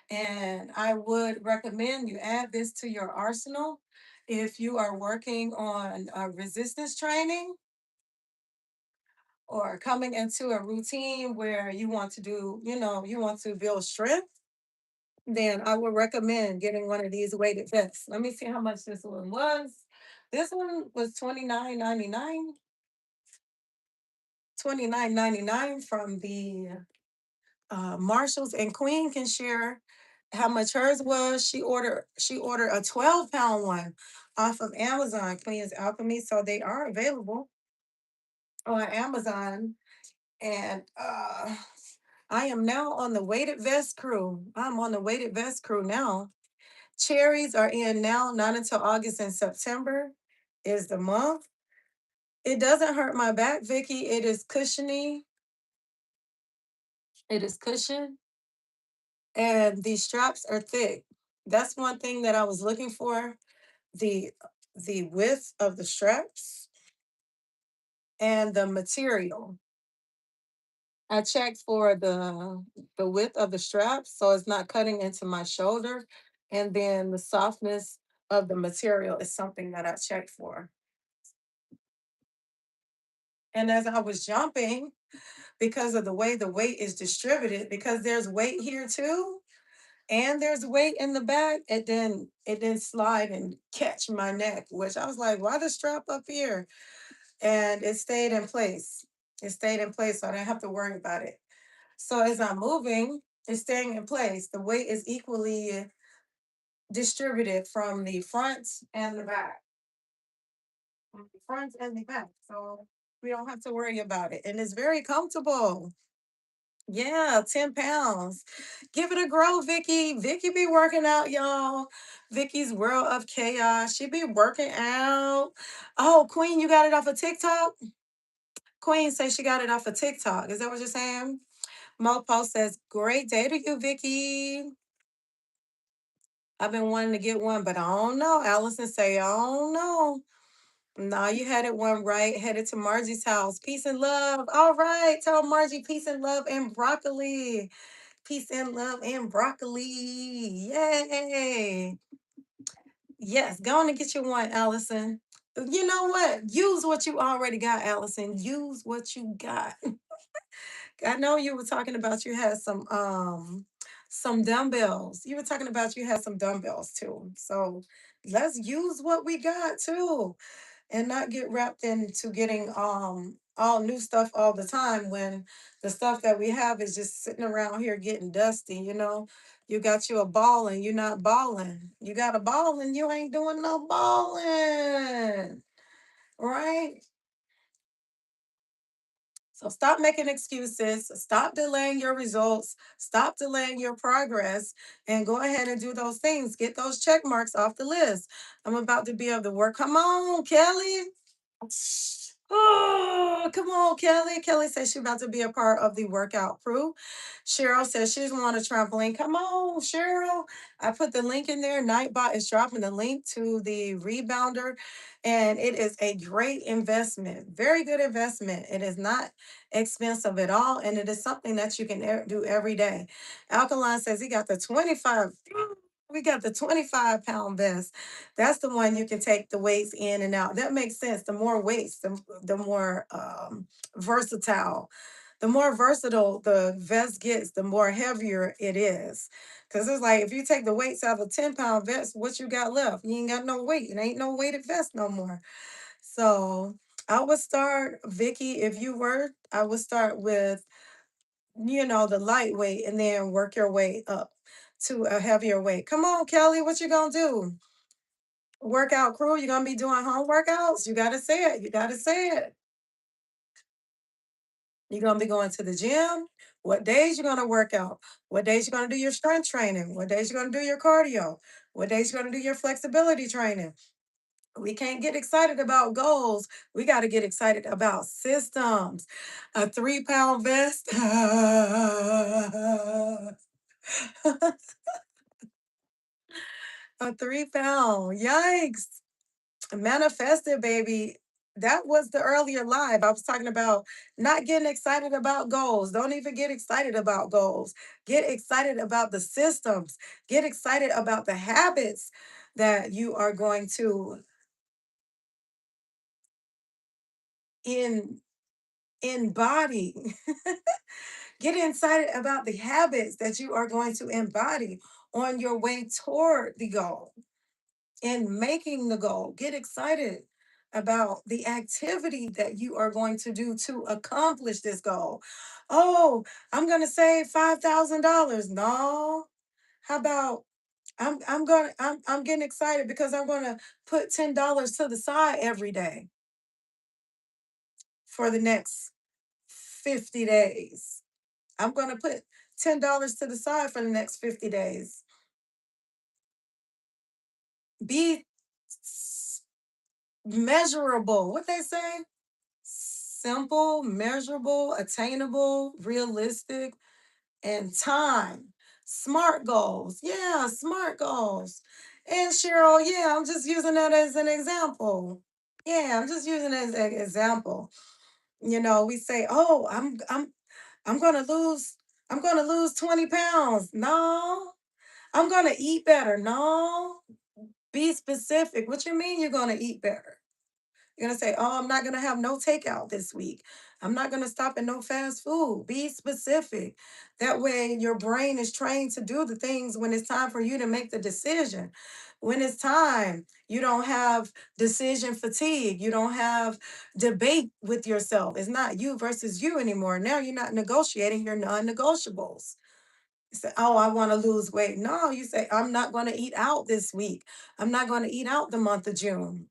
And I would recommend you add this to your arsenal if you are working on resistance training or coming into a routine where you want to do, you want to build strength. Then I would recommend getting one of these weighted vests. Let me see how much this one was. This one was $29.99. $29.99 from the Marshalls, and Queen can share how much hers was. She ordered a 12-pound one off of Amazon, Queen's Alchemy. So they are available on Amazon. And I am now on the weighted vest crew. I'm on the weighted vest crew now. Cherries are in now, not until August and September is the month. It doesn't hurt my back, Vicky. It is cushiony. It is cushioned, and the straps are thick. That's one thing that I was looking for, the the width of the straps and the material. I checked for the width of the straps so it's not cutting into my shoulder, and then the softness of the material is something that I checked for. And as I was jumping, because of the way the weight is distributed, because there's weight here too, and there's weight in the back, it didn't slide and catch my neck, which I was like, why the strap up here? And it stayed in place. It stayed in place, so I didn't have to worry about it. So as I'm moving, it's staying in place. The weight is equally distributed from the front and the back. From the front and the back. So we don't have to worry about it. And it's very comfortable. Yeah, 10 pounds. Give it a grow, Vicky. Vicky be working out, y'all. Vicky's World of Chaos. She be working out. Oh, Queen, you got it off of TikTok? Queen says she got it off of TikTok. Is that what you're saying? Mopo says, great day to you, Vicky. I've been wanting to get one, but I don't know. Allison say, I don't know. No, you had it one right. Headed to Margie's house. Peace and love. All right. Tell Margie peace and love and broccoli. Peace and love and broccoli. Yay. Yes, go on and get you one, Allison. You know what? Use what you already got, Allison. Use what you got. I know you were talking about you had some dumbbells. You were talking about you had some dumbbells too. So let's use what we got too, and not get wrapped into getting all new stuff all the time when the stuff that we have is just sitting around here getting dusty. You got you a ball and you're not balling. You got a ball and you ain't doing no balling. Right? So stop making excuses, stop delaying your results, stop delaying your progress, and go ahead and do those things. Get those check marks off the list. I'm about to be able to work. Come on, Kelly. Oh, come on, Kelly. Kelly says she's about to be a part of the workout crew. Cheryl says she's on a trampoline. Come on, Cheryl. I put the link in there. Nightbot is dropping the link to the rebounder, and it is a great investment. Very good investment. It is not expensive at all, and it is something that you can do every day. Alkaline says he got the 25. We got the 25-pound vest. That's the one you can take the weights in and out. That makes sense. The more weights, the more versatile. The more versatile the vest gets, the more heavier it is. Because it's like if you take the weights out of a 10-pound vest, what you got left? You ain't got no weight. It ain't no weighted vest no more. So I would start, Vicky, if you were, I would start with, the lightweight and then work your way up to a heavier weight. Come on, Kelly, what you gonna do? Workout crew, you gonna be doing home workouts? You gotta say it. You gotta say it. You're gonna be going to the gym. What days you gonna work out? What days you gonna do your strength training? What days you gonna do your cardio? What days you gonna do your flexibility training? We can't get excited about goals. We got to get excited about systems. A 3-pound vest. A 3-pound. Yikes. Manifest it, baby. That was the earlier live. I was talking about not getting excited about goals. Don't even get excited about goals. Get excited about the systems. Get excited about the habits that you are going to in embody. Get excited about the habits that you are going to embody on your way toward the goal in making the goal. Get excited about the activity that you are going to do to accomplish this goal. Oh, I'm going to save $5,000. No. How about I'm getting excited because I'm going to put $10 to the side every day for the next 50 days. I'm going to put $10 to the side for the next 50 days. Be measurable. What they say? Simple, measurable, attainable, realistic, and time. Smart goals. Yeah, smart goals. And Cheryl, yeah, I'm just using that as an example. Yeah, I'm just using it as an example. We say, "Oh, I'm going to lose I'm going to lose 20 pounds." No. I'm going to eat better. No. Be specific. What you mean you're going to eat better? You're going to say, "Oh, I'm not going to have no takeout this week. I'm not going to stop at no fast food." Be specific. That way, your brain is trained to do the things when it's time for you to make the decision. When it's time, you don't have decision fatigue. You don't have debate with yourself. It's not you versus you anymore. Now you're not negotiating your non negotiables. You say, "Oh, I want to lose weight." No, you say, "I'm not going to eat out this week. I'm not going to eat out the month of June.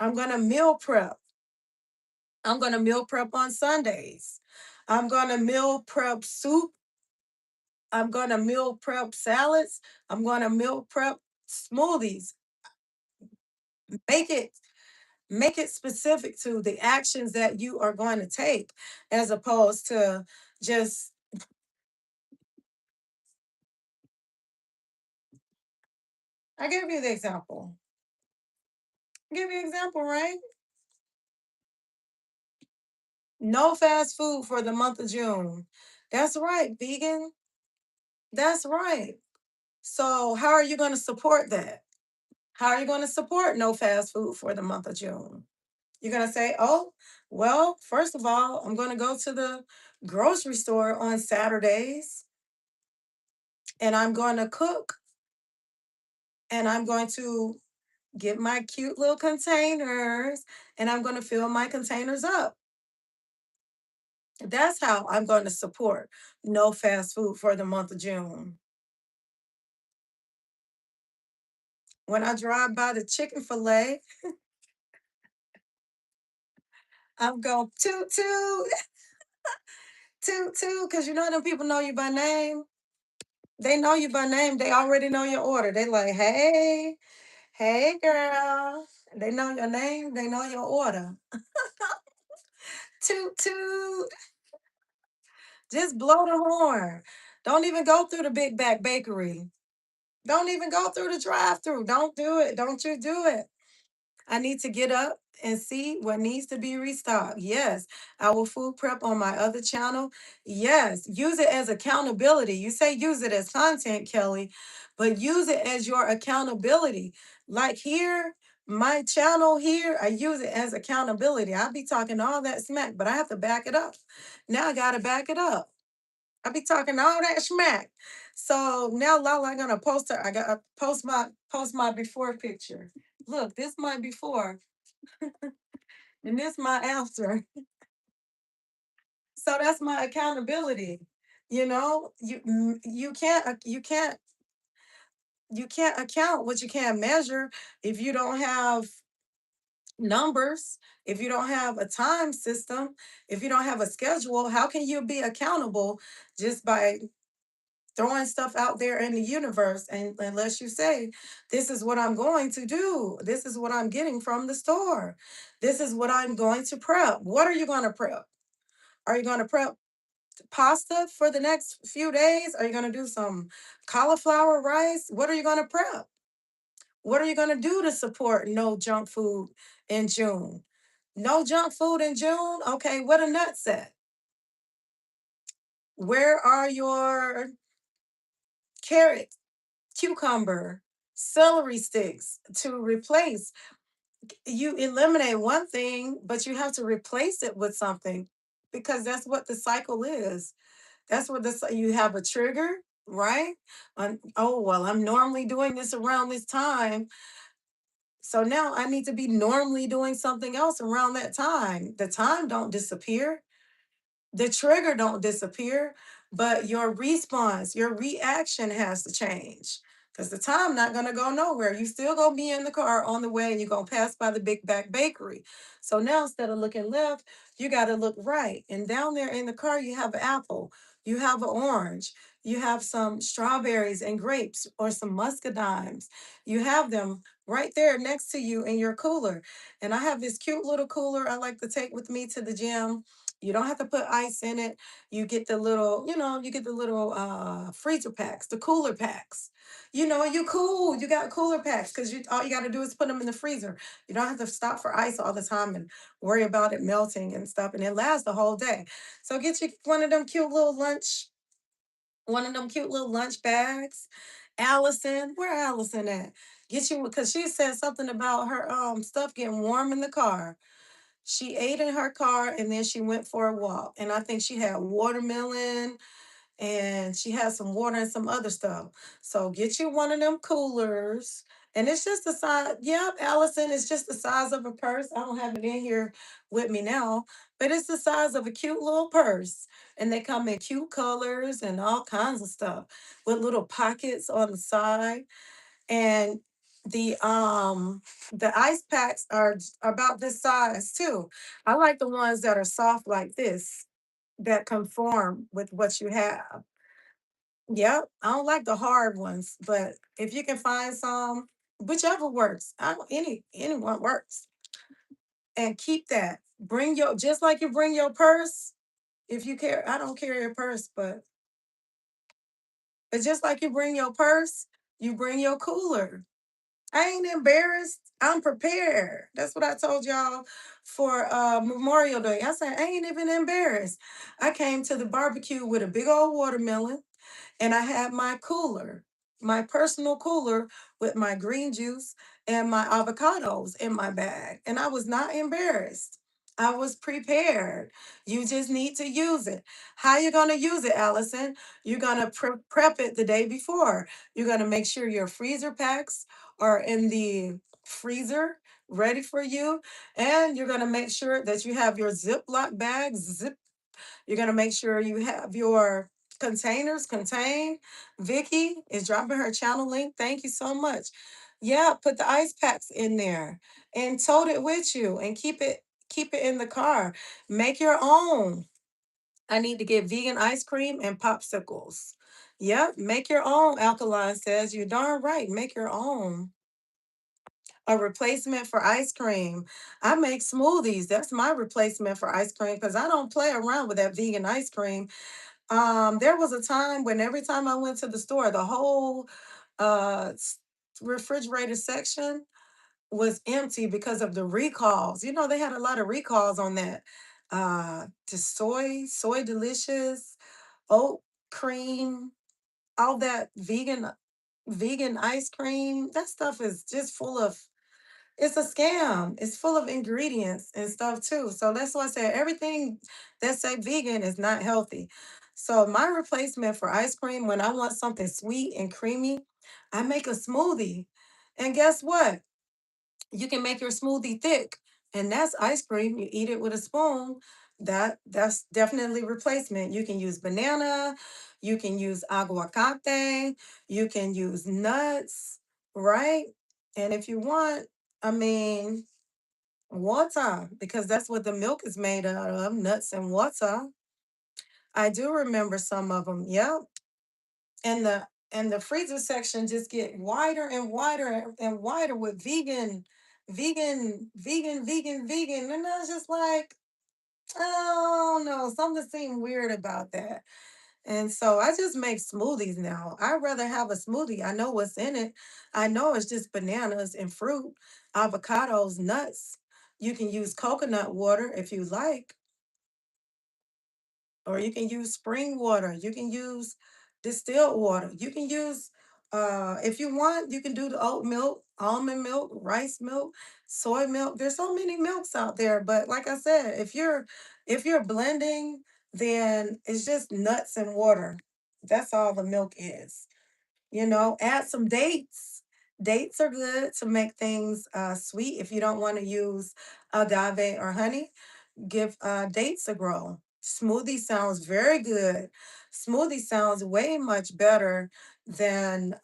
I'm going to meal prep. I'm going to meal prep on Sundays. I'm going to meal prep soup. I'm going to meal prep salads. I'm going to meal prep smoothies." Make it make it specific to the actions that you are going to take as opposed to just I gave you the example. I gave you an example, right? No fast food for the month of June. That's right, vegan. That's right. So, how are you going to support that? How are you going to support no fast food for the month of June? You're going to say, "Oh, well, first of all, I'm going to go to the grocery store on Saturdays and I'm going to cook and I'm going to get my cute little containers and I'm going to fill my containers up." That's how I'm going to support no fast food for the month of June. When I drive by the chicken filet, I'm going toot toot, toot toot, because you know them people know you by name. They know you by name. They already know your order. They like, "Hey, hey, girl." They know your name. They know your order. Toot toot. Just blow the horn. Don't even go through the Big Back Bakery. Don't even go through the drive-through. Don't do it. Don't you do it. I need to get up and see what needs to be restocked. Yes, I will food prep on my other channel. Yes, use it as accountability. You say use it as content, Kelly, but use it as your accountability. Like here, my channel here, I use it as accountability. I'll be talking all that smack, but I have to back it up. Now I got to back it up. I be talking all that smack. So now LaLa gonna post her. I gotta post my before picture. Look, this my before and this my after. So that's my accountability. You can't account what you can't measure if you don't have numbers, if you don't have a time system, if you don't have a schedule. How can you be accountable just by throwing stuff out there in the universe, and unless you say, "This is what I'm going to do, this is what I'm getting from the store, this is what I'm going to prep." What are you going to prep? Are you going to prep pasta for the next few days? Are you going to do some cauliflower rice? What are you going to prep? What are you going to do to support no junk food in June? No junk food in June? Okay, what a nuts at? Where are your carrot, cucumber, celery sticks to replace? You eliminate one thing, but you have to replace it with something because that's what the cycle is. That's what you have a trigger, right? Oh, well, I'm normally doing this around this time. So now I need to be normally doing something else around that time. The time don't disappear, the trigger don't disappear, but your response, your reaction has to change, because the time not going to go nowhere. You still going to be in the car on the way, and you're going to pass by the big back bakery. So now instead of looking left, you got to look right, and down there in the car you have an apple, you have an orange, you have some strawberries and grapes or some muscadines. You have them right there next to you in your cooler. And I have this cute little cooler I like to take with me to the gym. You don't have to put ice in it. You get the little, you get the little freezer packs, the cooler packs. You cool. You got cooler packs because you all you got to do is put them in the freezer. You don't have to stop for ice all the time and worry about it melting and stuff. And it lasts the whole day. So get you one of them cute little lunch bags. Allison, where Allison at? Get you because she said something about her stuff getting warm in the car. She ate in her car and then she went for a walk. And I think she had watermelon and she had some water and some other stuff. So get you one of them coolers. And it's just the size, yep, Allison, it's just the size of a purse. I don't have it in here with me now, but it's the size of a cute little purse. And they come in cute colors and all kinds of stuff with little pockets on the side. And the ice packs are about this size too. I like the ones that are soft like this, that conform with what you have. Yep, I don't like the hard ones, but if you can find some, whichever works, I don't, anyone works. And keep that. Bring your just like you bring your purse. If you care, I don't carry a purse, but just like you bring your purse, you bring your cooler. I ain't embarrassed. I'm prepared. That's what I told y'all for Memorial Day. I said, I ain't even embarrassed. I came to the barbecue with a big old watermelon and I had my cooler, my personal cooler with my green juice and my avocados in my bag. And I was not embarrassed. I was prepared. You just need to use it. How you going to use it, Allison? You're going to prep it the day before. You're going to make sure your freezer packs are in the freezer ready for you. And you're going to make sure that you have your Ziploc bags. You're going to make sure you have your containers contained. Vicky is dropping her channel link. Thank you so much. Yeah, put the ice packs in there and tote it with you and keep it in the car. Make your own. I need to get vegan ice cream and popsicles. Yep, make your own, Alkaline says. You're darn right. Make your own. A replacement for ice cream. I make smoothies. That's my replacement for ice cream because I don't play around with that vegan ice cream. There was a time when every time I went to the store, the whole refrigerator section was empty because of the recalls. They had a lot of recalls on that. The soy delicious, oat cream, all that vegan ice cream. That stuff is just full of it's a scam. It's full of ingredients and stuff too. So that's why I said everything that say vegan is not healthy. So my replacement for ice cream, when I want something sweet and creamy, I make a smoothie. And guess what? You can make your smoothie thick, and that's ice cream. You eat it with a spoon. That's definitely replacement. You can use banana, you can use aguacate, you can use nuts, right? And if you want, I mean, water, because that's what the milk is made out of, nuts and water. I do remember some of them. Yep. And the freezer section just get wider and wider and wider with vegan. And I was just like, oh no, something seemed weird about that. And so I just make smoothies now. I'd rather have a smoothie. I know what's in it. I know it's just bananas and fruit, avocados, nuts. You can use coconut water if you like, or you can use spring water. You can use distilled water. You can use, if you want, you can do the oat milk, almond milk, rice milk, soy milk. There's so many milks out there. But like I said, if you're blending, then it's just nuts and water. That's all the milk is. Add some dates. Dates are good to make things sweet. If you don't want to use agave or honey, give dates a grow. Smoothie sounds very good. Smoothie sounds way much better than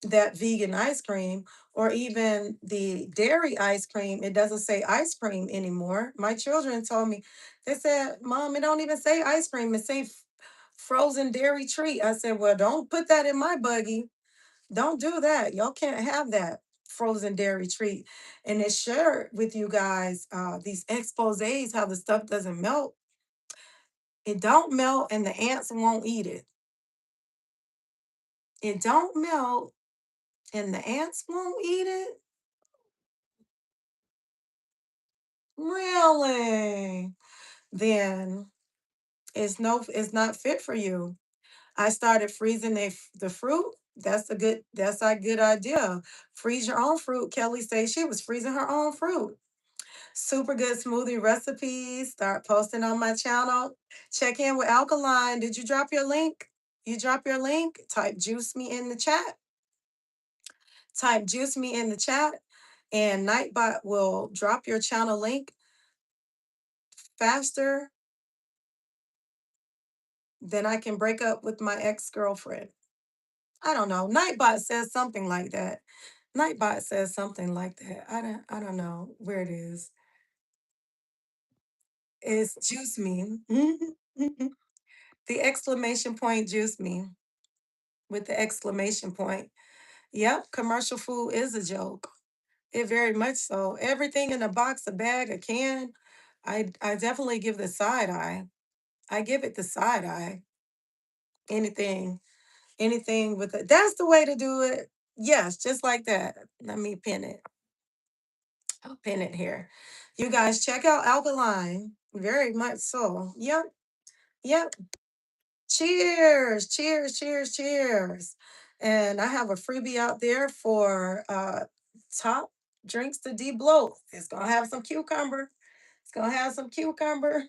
that vegan ice cream, or even the dairy ice cream. It doesn't say ice cream anymore. My children told me, they said, Mom, it don't even say ice cream. It say frozen dairy treat. I said, well, don't put that in my buggy. Don't do that. Y'all can't have that frozen dairy treat. And it shared with you guys these exposés, how the stuff doesn't melt. It don't melt and the ants won't eat it. It don't melt and the ants won't eat it. Really? Then it's not fit for you. I started freezing the fruit. That's a good idea. Freeze your own fruit. Kelly says she was freezing her own fruit. Super good smoothie recipes. Start posting on my channel. Check in with Alkaline. Did you drop your link? You drop your link? Type juice me in the chat. Type juice me in the chat. And Nightbot will drop your channel link faster than I can break up with my ex-girlfriend. I don't know. Nightbot says something like that. Nightbot says something like that. I don't know where it is. It's juice me. The exclamation point juice me with the exclamation point. Yep, commercial food is a joke. It very much so. Everything in a box, a bag, a can, I definitely give the side eye. I give it the side eye. Anything, anything with it. That's the way to do it. Yes, just like that. Let me pin it. I'll pin it here. You guys check out Alkaline. Very much so. Yep. Yep. Cheers. Cheers. Cheers. Cheers. And I have a freebie out there for top drinks to de-bloat. It's gonna have some cucumber. It's gonna have some cucumber.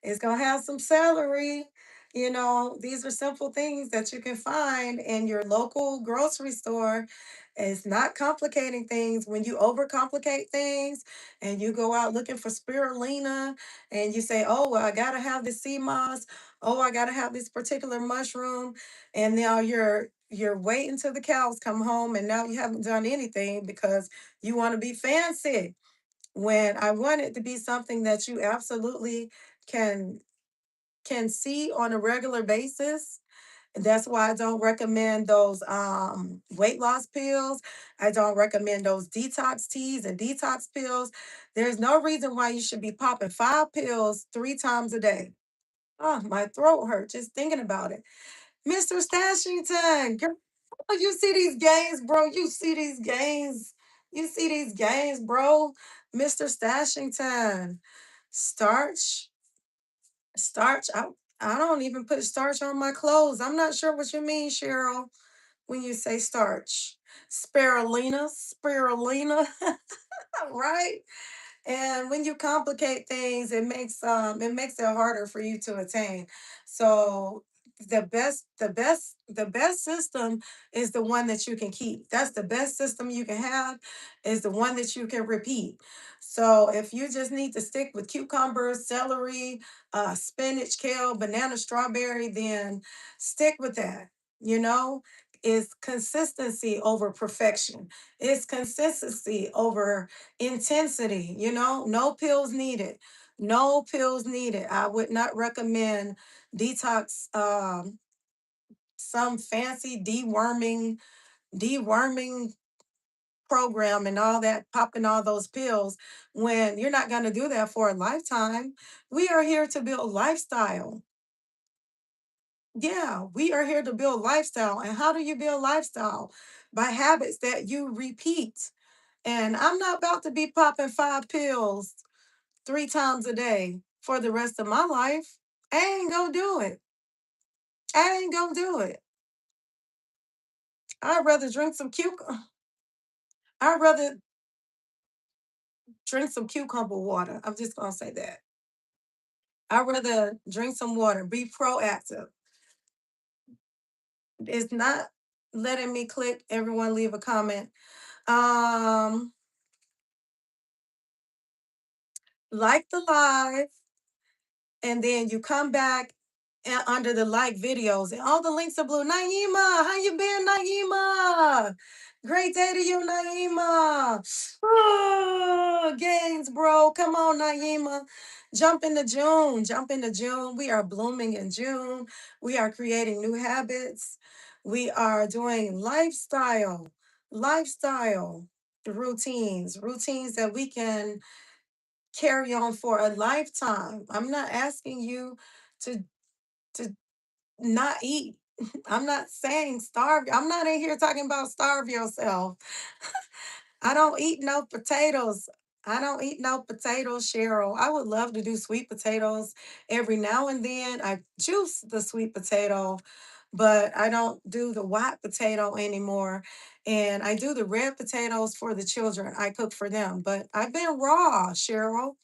It's gonna have some celery. These are simple things that you can find in your local grocery store. It's not complicating things. When you overcomplicate things and you go out looking for spirulina and you say, oh, well, I gotta have this sea moss, oh, I gotta have this particular mushroom, and now you're waiting till the cows come home and now you haven't done anything because you want to be fancy. When I want it to be something that you absolutely can can see on a regular basis. That's why I don't recommend those weight loss pills. I don't recommend those detox teas and detox pills. There's no reason why you should be popping 5 pills 3 times a day. Oh, my throat hurt just thinking about it. Mr. Stashington, girl, you see these gains, bro. You see these gains. You see these gains, bro. Mr. Stashington. Starch. Starch. I don't even put starch on my clothes. I'm not sure what you mean, Cheryl, when you say starch. Spirulina. Spirulina. Right? And when you complicate things, it makes it harder for you to attain. So the best system is the one that you can keep. That's the best system you can have, is the one that you can repeat. So if you just need to stick with cucumbers, celery, spinach, kale, banana, strawberry, then stick with that. You know, it's consistency over perfection. It's consistency over intensity. No pills needed. No pills needed. I would not recommend detox, some fancy deworming program and all that, popping all those pills, when you're not going to do that for a lifetime. We are here to build lifestyle. Yeah, we are here to build lifestyle. And how do you build lifestyle? By habits that you repeat. And I'm not about to be popping 5 pills 3 times a day for the rest of my life. I ain't gonna do it. I ain't gonna do it. I'd rather drink some cucumber. I'd rather drink some cucumber water. I'm just gonna say that. I'd rather drink some water, be proactive. It's not letting me click. Everyone leave a comment. Um, like the live, and then you come back and under the like videos, and all the links are blue. Naima, how you been, Naima? Great day to you, Naima. Oh, gains, bro. Come on, Naima. Jump into June. Jump into June. We are blooming in June. We are creating new habits. We are doing lifestyle routines that we can carry on for a lifetime. I'm not asking you to to not eat. I'm not saying starve. I'm not in here talking about starve yourself. I don't eat no potatoes. I don't eat no potatoes, Cheryl. I would love to do sweet potatoes every now and then. I juice the sweet potato, but I don't do the white potato anymore. And I do the red potatoes for the children. I cook for them. But I've been raw, Cheryl.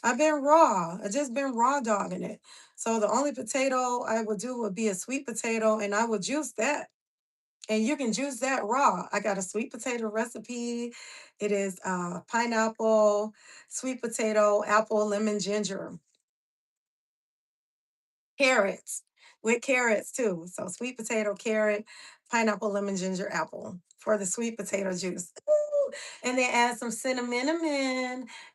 I've been raw. I just been raw dogging it. So the only potato I would do would be a sweet potato, and I would juice that. And you can juice that raw. I got a sweet potato recipe. It is pineapple, sweet potato, apple, lemon, ginger, carrots with carrots too. So sweet potato, carrot, pineapple, lemon, ginger, apple for the sweet potato juice. Ooh. And then add some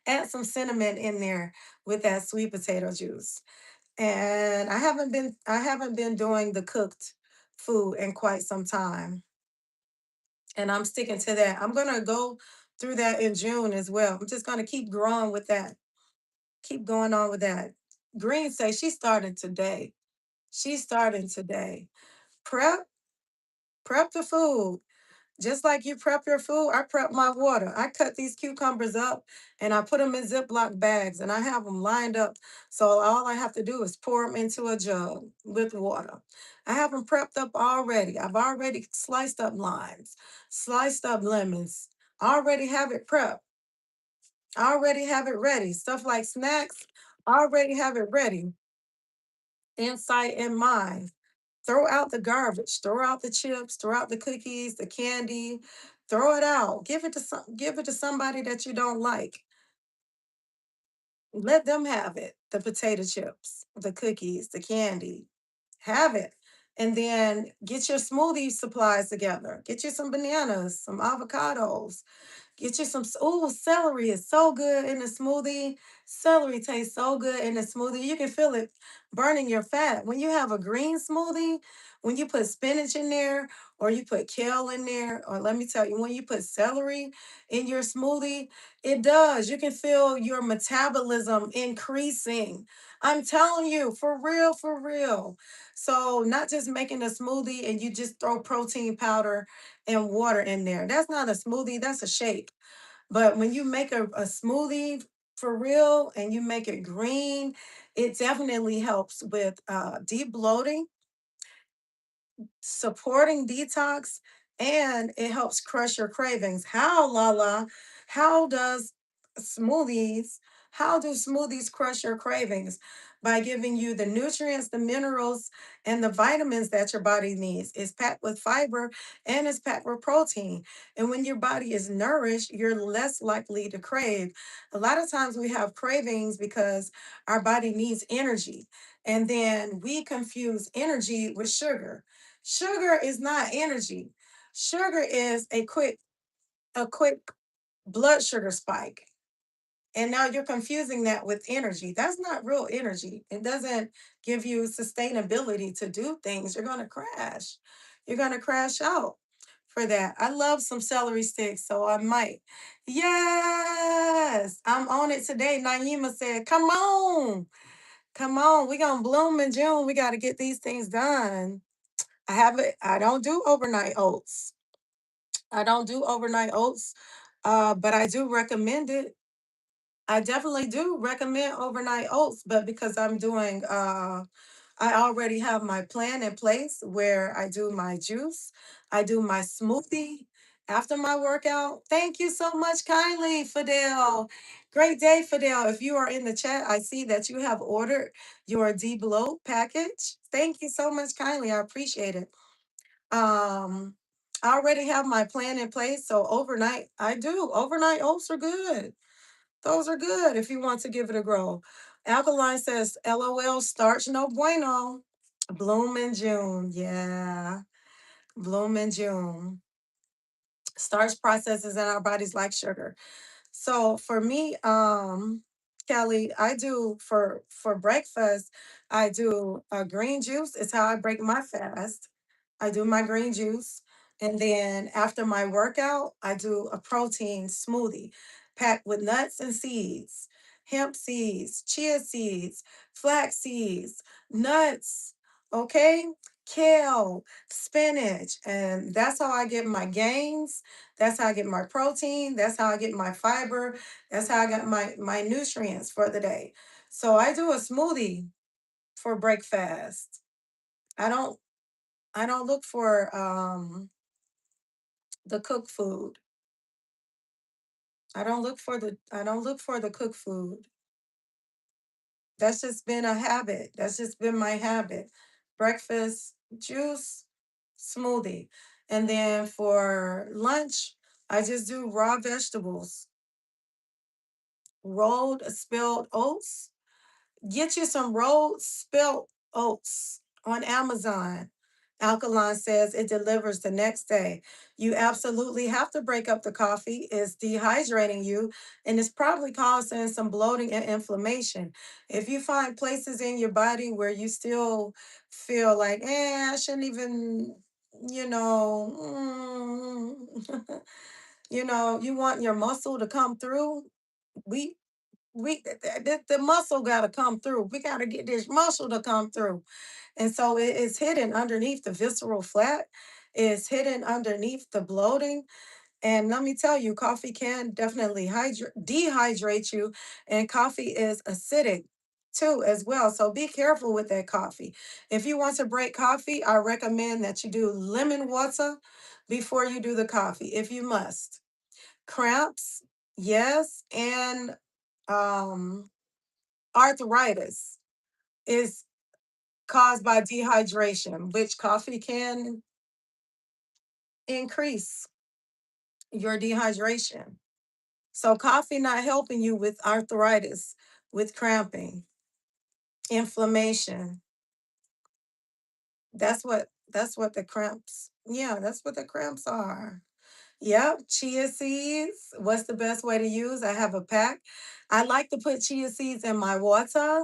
add some cinnamon in there with that sweet potato juice. And I haven't been doing the cooked food in quite some time. And I'm sticking to that. I'm gonna go through that in June as well. I'm just gonna keep growing with that. Keep going on with that. Green say she's starting today. She's starting today. Prep, prep the food. Just like you prep your food, I prep my water. I cut these cucumbers up and I put them in Ziploc bags and I have them lined up. So all I have to do is pour them into a jug with water. I have them prepped up already. I've already sliced up limes, sliced up lemons. I already have it prepped. I already have it ready. Stuff like snacks, I already have it ready. Insight in mind. Throw out the garbage, throw out the chips, throw out the cookies, the candy, throw it out. Give it to somebody that you don't like. Let them have it. The potato chips, the cookies, the candy. Have it. And then get your smoothie supplies together. Get you some bananas, some avocados, get you some. Oh, celery is so good in a smoothie. Celery tastes so good in a smoothie. You can feel it burning your fat. When you have a green smoothie, when you put spinach in there, or you put kale in there, or let me tell you, when you put celery in your smoothie, it does. You can feel your metabolism increasing. I'm telling you, for real, for real. So, not just making a smoothie and you just throw protein powder and water in there. That's not a smoothie, that's a shake. But when you make a smoothie for real and you make it green, it definitely helps with deep bloating, supporting detox, and it helps crush your cravings. How, Lala? How does smoothies, how do smoothies crush your cravings? By giving you the nutrients, the minerals, and the vitamins that your body needs. It's packed with fiber and it's packed with protein. And when your body is nourished, you're less likely to crave. A lot of times we have cravings because our body needs energy. And then we confuse energy with sugar. Sugar is not energy. Sugar is a quick blood sugar spike. And now you're confusing that with energy. That's not real energy. It doesn't give you sustainability to do things. You're going to crash. You're going to crash out for that. I love some celery sticks, so I might. Yes, I'm on it today. Naima said, come on. Come on. We're going to bloom in June. We got to get these things done. I don't do overnight oats. I don't do overnight oats. But I do recommend it. I definitely do recommend overnight oats, but because I'm doing I already have my plan in place where I do my juice, I do my smoothie after my workout. Thank you so much, kindly, Fidel. Great day, Fidel. If you are in the chat, I see that you have ordered your bloat package. Thank you so much, kindly. I appreciate it. Um, I already have my plan in place, so overnight I do. Overnight oats are good. Those are good if you want to give it a grow. Alkaline says, LOL, starch no bueno. Bloom in June. Yeah. Bloom in June. Starch processes in our bodies like sugar. So for me, Kelly, I do for breakfast, I do a green juice. It's how I break my fast. I do my green juice. And then after my workout, I do a protein smoothie packed with nuts and seeds, hemp seeds, chia seeds, flax seeds, nuts, okay? Kale, spinach. And that's how I get my gains. That's how I get my protein. That's how I get my fiber. That's how I got my nutrients for the day. So I do a smoothie for breakfast. I don't I don't look for the cooked food. I don't look for the cooked food. That's just been a habit. That's just been my habit. Breakfast, juice, smoothie. And then for lunch, I just do raw vegetables, rolled spelled oats. Get you some rolled spelt oats on Amazon. Alkaline says it delivers the next day. You absolutely have to break up the coffee. It's dehydrating you and it's probably causing some bloating and inflammation. If you find places in your body where you still feel like, I shouldn't even, you know, you want your muscle to come through. We the muscle got to come through. We got to get this muscle to come through. And so it is hidden underneath the visceral fat. It's hidden underneath the bloating. And let me tell you, coffee can definitely dehydrate you. And coffee is acidic too, as well. So be careful with that coffee. If you want to break coffee, I recommend that you do lemon water before you do the coffee, if you must. Cramps, yes. And um arthritis is caused by dehydration, which coffee can increase your dehydration. So coffee not helping you with arthritis, with cramping, inflammation. That's what the cramps. Yeah, that's what the cramps are. Yep, chia seeds. What's the best way to use? I have a pack. I like to put chia seeds in my water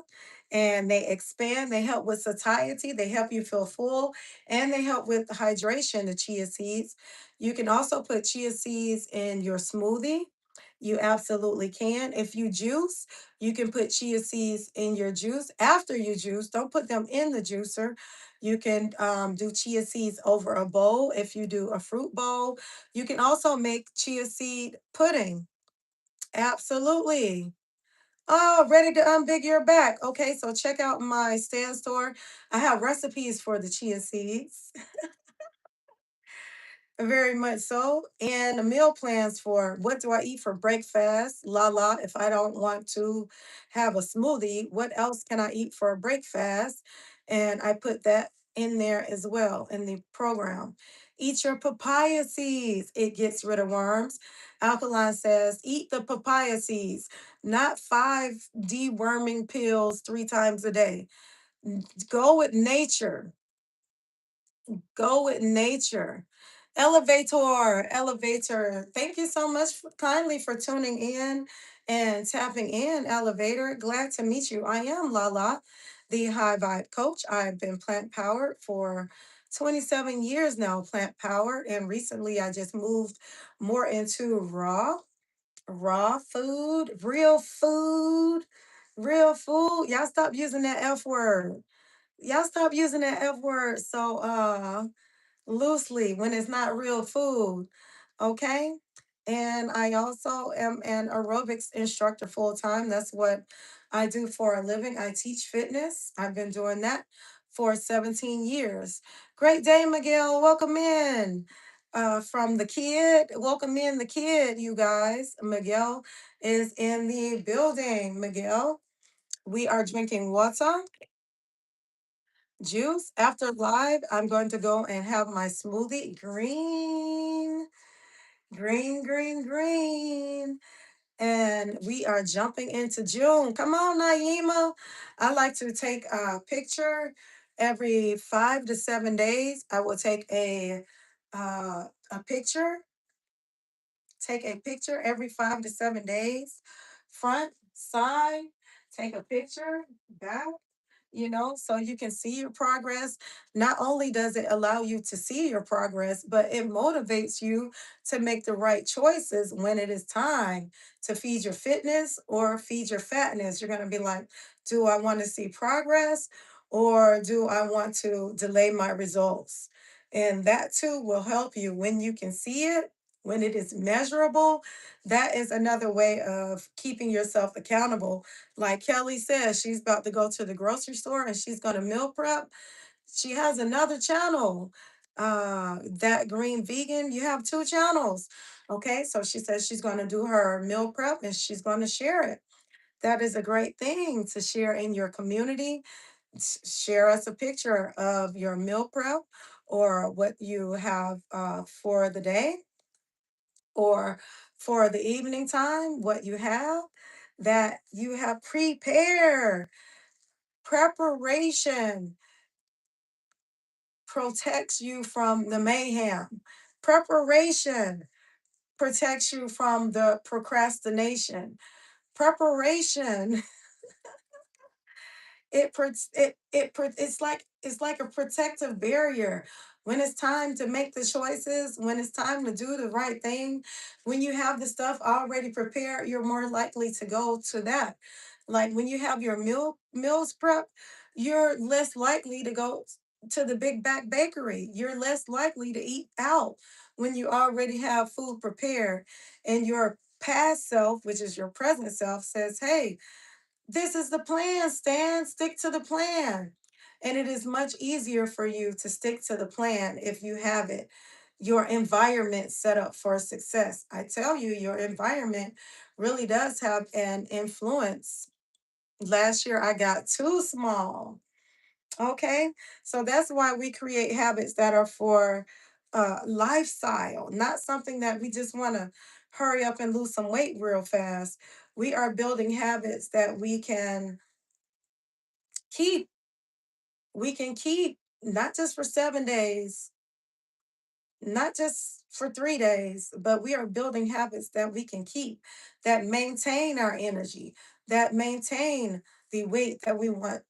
and they expand. They help with satiety. They help you feel full and they help with hydration, the chia seeds. You can also put chia seeds in your smoothie. You absolutely can. If you juice, you can put chia seeds in your juice after you juice. Don't put them in the juicer. You can do chia seeds over a bowl if you do a fruit bowl. You can also make chia seed pudding. Absolutely. Oh, ready to unbig your back. Okay, so check out my stand store. I have recipes for the chia seeds. Very much so. And the meal plans for what do I eat for breakfast? LaLa, if I don't want to have a smoothie, what else can I eat for a breakfast? And I put that in there as well in the program. Eat your papaya seeds. It gets rid of worms. Alkaline says, eat the papaya seeds, not five deworming pills 3 times a day. Go with nature. Go with nature. Elevator. Thank you so much kindly for tuning in and tapping in, Elevator. Glad to meet you. I am LaLa, the High Vibe Coach. I've been plant powered for 27 years now, plant powered. And recently I just moved more into raw food, real food. Y'all stop using that F word. Y'all stop using that F word. So loosely when it's not real food. Okay. And I also am an aerobics instructor full time. That's what I do for a living. I teach fitness. I've been doing that for 17 years. Great day, Miguel. Welcome in. From the kid, welcome in the kid, you guys. Miguel is in the building. Miguel, we are drinking water, juice. After live, I'm going to go and have my smoothie. Green, green, green, green. And we are jumping into June. Come on, Naima. I like to take a picture every 5 to 7 days. I will a picture, take a picture every 5 to 7 days, front, side, take a picture, back, so you can see your progress. Not only does it allow you to see your progress, but it motivates you to make the right choices when it is time to feed your fitness or feed your fatness. You're going to be like, do I want to see progress or do I want to delay my results? And that too will help you when you can see it. When it is measurable, that is another way of keeping yourself accountable. Like Kelly says, she's about to go to the grocery store and she's going to meal prep. She has another channel, that green vegan. You have two channels. Okay, so she says she's going to do her meal prep and she's going to share it. That is a great thing to share in your community. Share us a picture of your meal prep or what you have for the day or for the evening time, what you have that you have prepared. Preparation protects you from the mayhem. Preparation protects you from the procrastination. Preparation, it's like a protective barrier when it's time to make the choices, when it's time to do the right thing. When you have the stuff already prepared, you're more likely to go to that. Like when you have your meals prep, you're less likely to go to the big back bakery. You're less likely to eat out when you already have food prepared, and your past self, which is your present self, says, hey, this is the plan, Stan. Stick to the plan. And it is much easier for you to stick to the plan if you have it, your environment set up for success. I tell you, your environment really does have an influence. Last year, I got too small. Okay. So that's why we create habits that are for lifestyle, not something that we just want to hurry up and lose some weight real fast. We are building habits that keep we can keep, not just for 7 days, not just for 3 days, but we are building habits that we can keep, that maintain our energy, that maintain the weight that we want.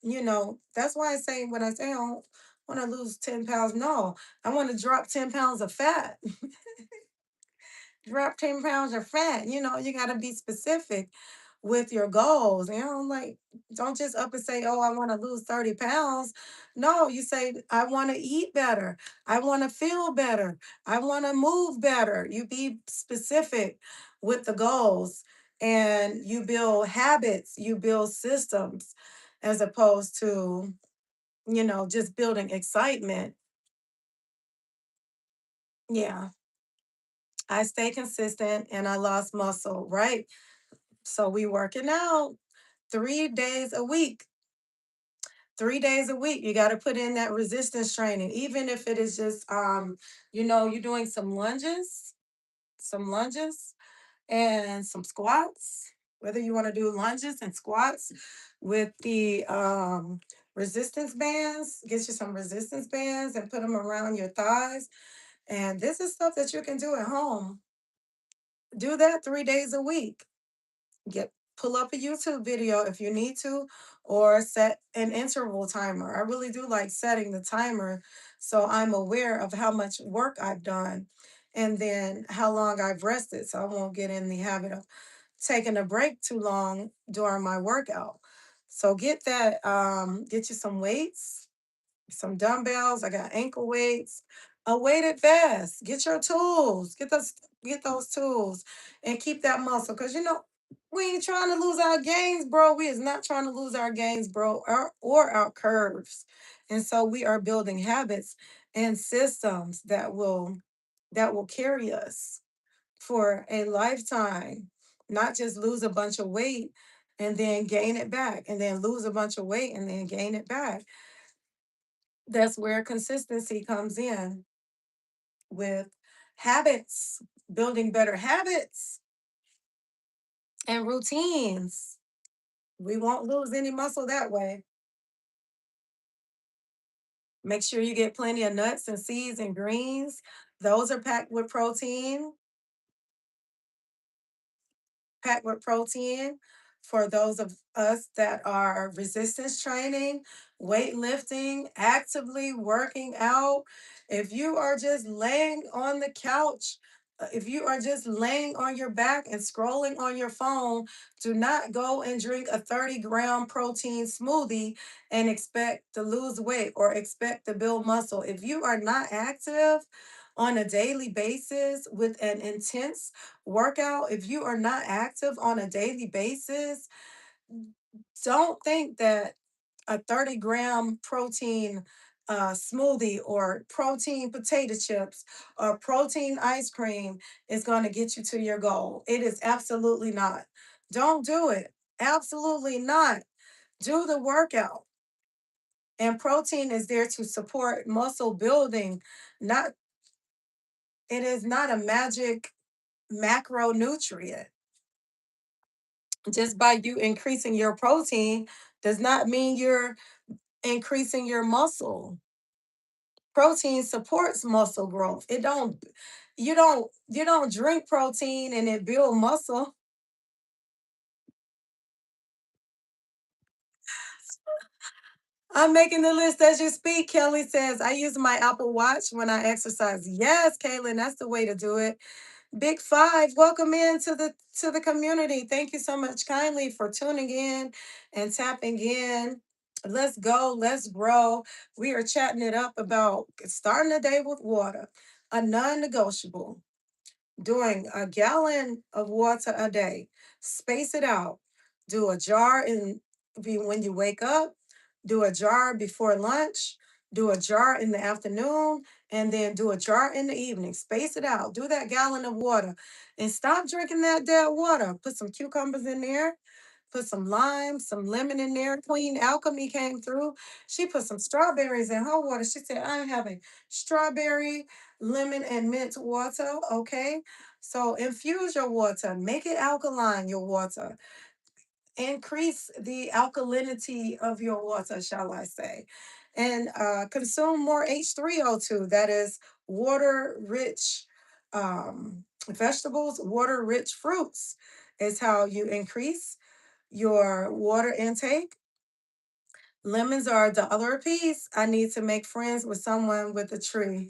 That's why I say, when I say I don't want to lose 10 pounds, no, I want to drop 10 pounds of fat. Drop 10 pounds of fat. You got to be specific with your goals. Like, don't just up and say, oh, I want to lose 30 pounds. No, you say, I want to eat better. I want to feel better. I want to move better. You be specific with the goals, and you build habits, you build systems, as opposed to, just building excitement. Yeah. I stay consistent and I lost muscle, right? So we working out 3 days a week. 3 days a week. You got to put in that resistance training, even if it is just you're doing some lunges and some squats. Whether you want to do lunges and squats with the resistance bands, get you some resistance bands and put them around your thighs. And this is stuff that you can do at home. Do that 3 days a week. Get Pull up a YouTube video if you need to, or set an interval timer. I really do like setting the timer so I'm aware of how much work I've done and then how long I've rested, so I won't get in the habit of taking a break too long during my workout. So get you some weights, some dumbbells. I got ankle weights, a weighted vest. Get your tools. Get those. Get those tools and keep that muscle. Cause we ain't trying to lose our gains, bro. We is not trying to lose our gains, bro, or our curves. And so we are building habits and systems that will carry us for a lifetime, not just lose a bunch of weight and then gain it back, and then lose a bunch of weight and then gain it back. That's where consistency comes in with habits, building better habits and routines. We won't lose any muscle that way. Make sure you get plenty of nuts and seeds and greens. Those are packed with protein for those of us that are resistance training, weightlifting, actively working out. If you are just laying on the couch, if you are just laying on your back and scrolling on your phone, do not go and drink a 30-gram protein smoothie and expect to lose weight or expect to build muscle. If you are not active on a daily basis with an intense workout, if you are not active on a daily basis, don't think that a 30-gram protein smoothie or protein potato chips or protein ice cream is going to get you to your goal. It is absolutely not. Don't do it. Absolutely not. Do the workout. And protein is there to support muscle building. Not It is not a magic macronutrient. Just by you increasing your protein does not mean you're increasing your muscle. Protein supports muscle growth. It don't you don't drink protein and it build muscle. I'm making the list as you speak. Kelly says, I use my Apple Watch when I exercise. Yes, Kaylin, that's the way to do it. Big Five, welcome in to the community. Thank you so much kindly for tuning in and tapping in. Let's go, let's grow. We are chatting it up about starting the day with water, a non-negotiable. Doing a gallon of water a day. Space it out. Do a jar when you wake up, do a jar before lunch, do a jar in the afternoon, and then do a jar in the evening. Space it out. Do that gallon of water and stop drinking that dead water. Put some cucumbers in there. Put some lime, some lemon in there. Queen Alchemy came through. She put some strawberries in her water. She said, I'm having strawberry, lemon, and mint water. Okay. So infuse your water, make it alkaline, your water. Increase the alkalinity of your water, shall I say. And consume more H3O2. That is water rich vegetables, water rich fruits, is how you increase your water intake. Lemons are the other piece. I need to make friends with someone with a tree.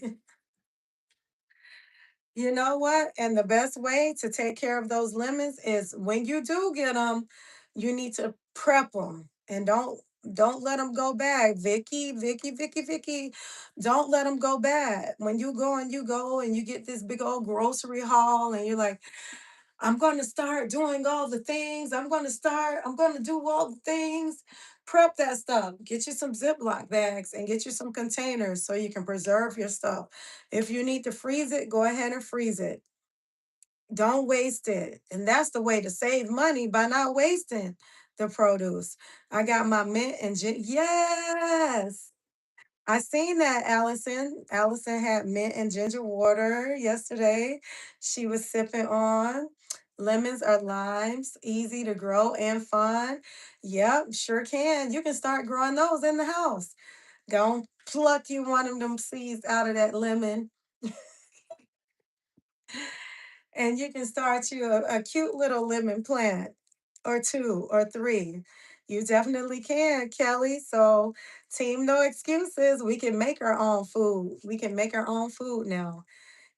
You know what? And the best way to take care of those lemons is when you do get them, you need to prep them and don't let them go bad. Vicky. Don't let them go bad. When you go and you get this big old grocery haul and you're like, I'm going to start doing all the things. I'm going to do all the things. Prep that stuff. Get you some Ziploc bags and get you some containers so you can preserve your stuff. If you need to freeze it, go ahead and freeze it. Don't waste it. And that's the way to save money, by not wasting the produce. I got my mint and yes. I seen that, Allison. Allison had mint and ginger water yesterday. She was sipping on. Lemons are limes, easy to grow and fun. Yep, sure can. You can start growing those in the house. Go pluck you one of them seeds out of that lemon, and you can start you a cute little lemon plant or two or three. You definitely can, Kelly. So, team no excuses. We can make our own food. We can make our own food now.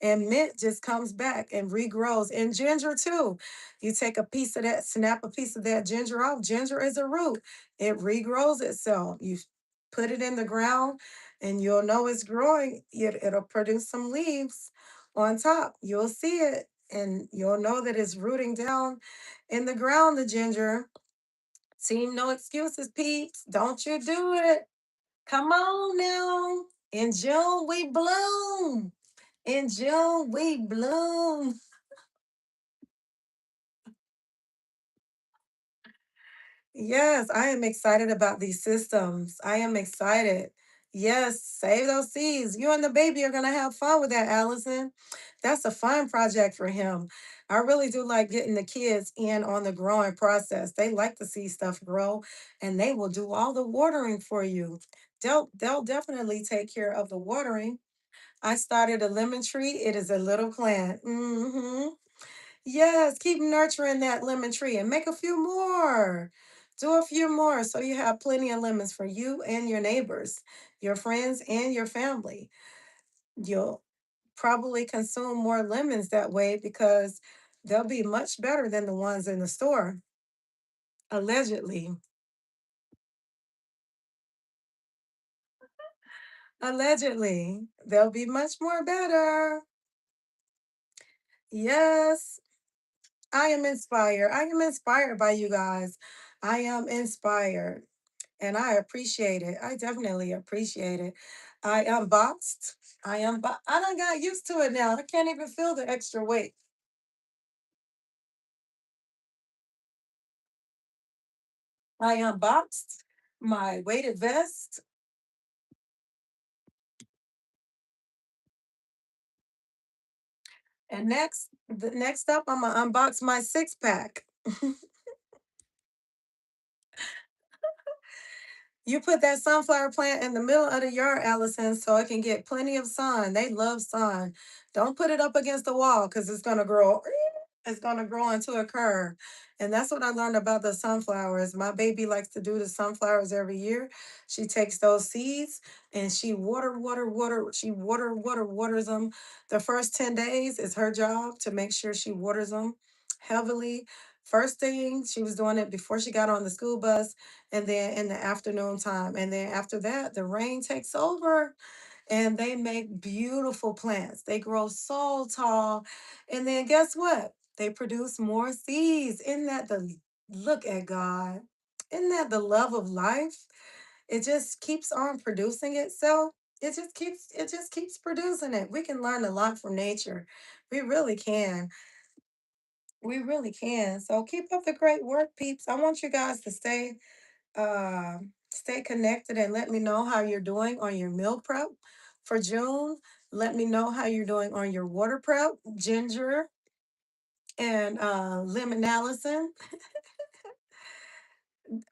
And mint just comes back and regrows. And ginger too. You take a piece of that, snap a piece of that ginger off. Ginger is a root. It regrows itself. You put it in the ground and you'll know it's growing. It'll produce some leaves on top. You'll see it. And you'll know that it's rooting down in the ground, the ginger. Team no excuses, peeps. Don't you do it. Come on now. In June we bloom. In June we bloom. Yes, I am excited about these systems. I am excited. Yes, save those seeds. You and the baby are going to have fun with that, Allison. That's a fun project for him. I really do like getting the kids in on the growing process. They like to see stuff grow and they will do all the watering for you. They'll definitely take care of the watering. I started a lemon tree. It is a little plant. Yes, keep nurturing that lemon tree and make a few more. Do a few more so you have plenty of lemons for you and your neighbors, your friends, and your family. You'll probably consume more lemons that way because they'll be much better than the ones in the store, allegedly. Allegedly, they'll be much more better. Yes, I am inspired. I am inspired by you guys. I am inspired. And I appreciate it. I definitely appreciate it. I unboxed. I done got used to it now. I can't even feel the extra weight. I unboxed my weighted vest. And next up, I'm gonna unbox my six pack. You put that sunflower plant in the middle of the yard, Allison, so it can get plenty of sun. They love sun. Don't put it up against the wall because it's gonna grow. It's gonna grow into a curve. And that's what I learned about the sunflowers. My baby likes to do the sunflowers every year. She takes those seeds and she waters them. The first 10 days is her job to make sure she waters them heavily. First thing, she was doing it before she got on the school bus and then in the afternoon time. And then after that, the rain takes over and they make beautiful plants. They grow so tall. And then guess what? They produce more seeds. Isn't that the look at God? Isn't that the love of life? It just keeps on producing itself. It just keeps producing it. We can learn a lot from nature. We really can. We really can. So keep up the great work, peeps. I want you guys to stay connected and let me know how you're doing on your meal prep for June. Let me know how you're doing on your water prep, ginger and lemon Allison,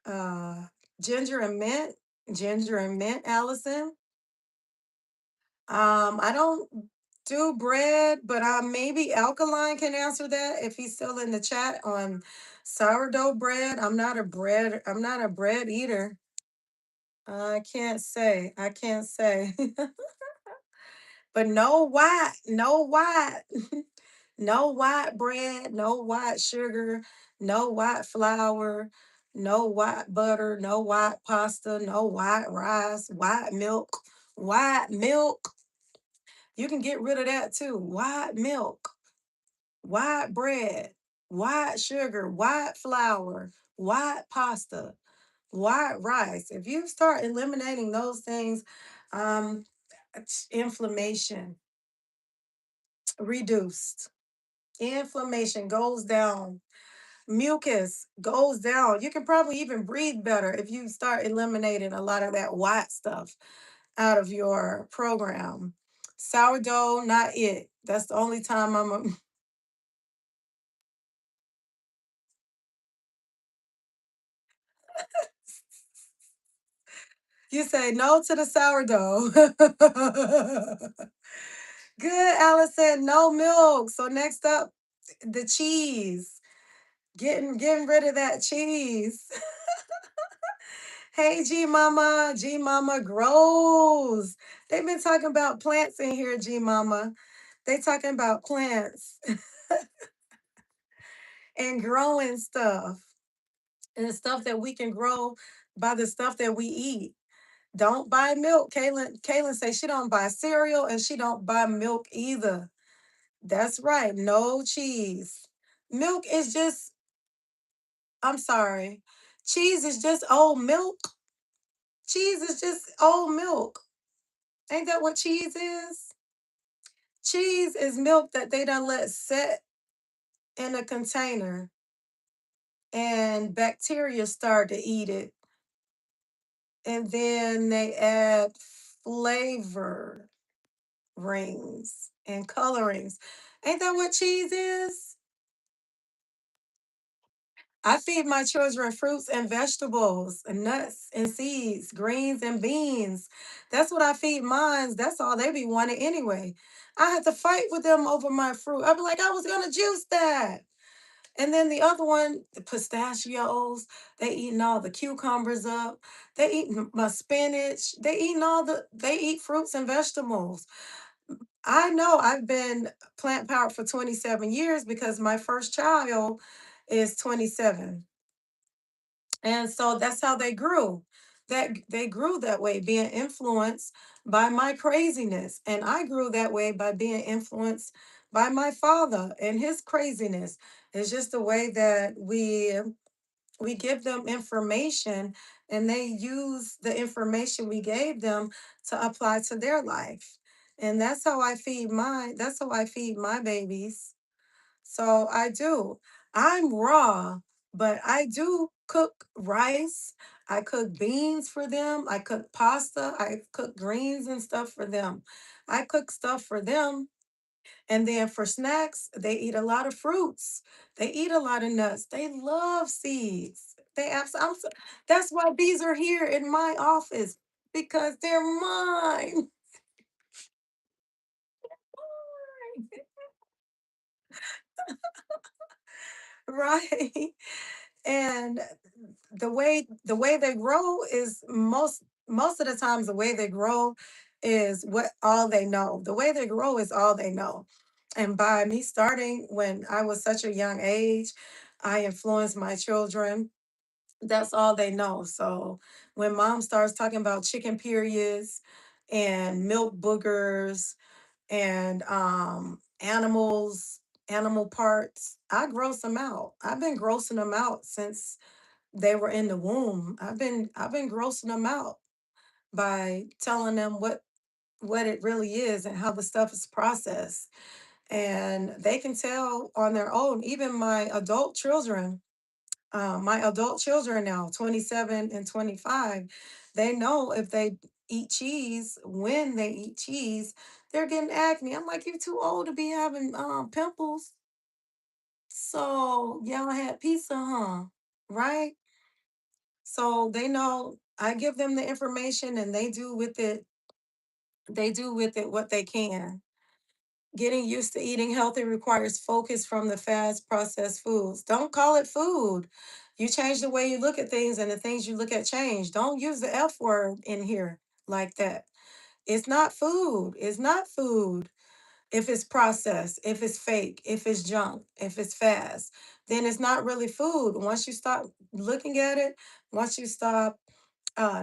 uh, ginger and mint, ginger and mint Allison. I don't do bread, but maybe Alkaline can answer that if he's still in the chat on sourdough bread. I'm not a bread eater. I can't say. I can't say. But no white, no white bread, no white sugar, no white flour, no white butter, no white pasta, no white rice, white milk, white milk. You can get rid of that too. White milk, white bread, white sugar, white flour, white pasta, white rice. If you start eliminating those things, um, inflammation reduced. Inflammation goes down. Mucus goes down. You can probably even breathe better if you start eliminating a lot of that white stuff out of your program. Sourdough, not it. That's the only time you say no to the sourdough. Good, Allison. No milk. So next up, the cheese. Getting rid of that cheese. Hey, G Mama. G Mama grows. They've been talking about plants in here, G Mama. They talking about plants and growing stuff and stuff that we can grow by the stuff that we eat. Don't buy milk. Kaylin say she don't buy cereal and she don't buy milk either. That's right. No cheese. Milk is just, I'm sorry. Cheese is just old milk. Cheese is just old milk. Ain't that what cheese is? Cheese is milk that they done let set in a container and bacteria start to eat it. And then they add flavor rings and colorings. Ain't that what cheese is? I feed my children fruits and vegetables, and nuts and seeds, greens and beans. That's what I feed mine. That's all they be wanting anyway. I had to fight with them over my fruit. I'd be like, I was gonna juice that. And then the other one, the pistachios, they eating all the cucumbers up. They eating my spinach. They eat fruits and vegetables. I know I've been plant powered for 27 years because my first child is 27. And so that's how they grew. That they grew that way, being influenced by my craziness. And I grew that way by being influenced by my father and his craziness. It's just the way that we give them information and they use the information we gave them to apply to their life. And that's how I feed my babies. So I do. I'm raw, but I do cook rice. I cook beans for them. I cook pasta. I cook greens and stuff for them. I cook stuff for them. And then for snacks, they eat a lot of fruits. They eat a lot of nuts. They love seeds. That's why these are here in my office because they're mine. Right. And the way they grow is most of the times the way they grow is what all they know. The way they grow is all they know. And by me starting when I was such a young age, I influenced my children. That's all they know. So when mom starts talking about chicken periods and milk boogers and animal parts, I gross them out. I've been grossing them out since they were in the womb. I've been grossing them out by telling them what it really is and how the stuff is processed. And they can tell on their own. Even my adult children now, 27 and 25, they know if they eat cheese, when they eat cheese, they're getting acne. I'm like, you're too old to be having pimples. So y'all had pizza, huh? Right? So they know I give them the information and they do with it what they can. Getting used to eating healthy requires focus from the fast processed foods. Don't call it food. You change the way you look at things and the things you look at change. Don't use the F word in here like that. It's not food. It's not food. If it's processed, if it's fake, if it's junk, if it's fast, then it's not really food. Once you stop looking at it, once you stop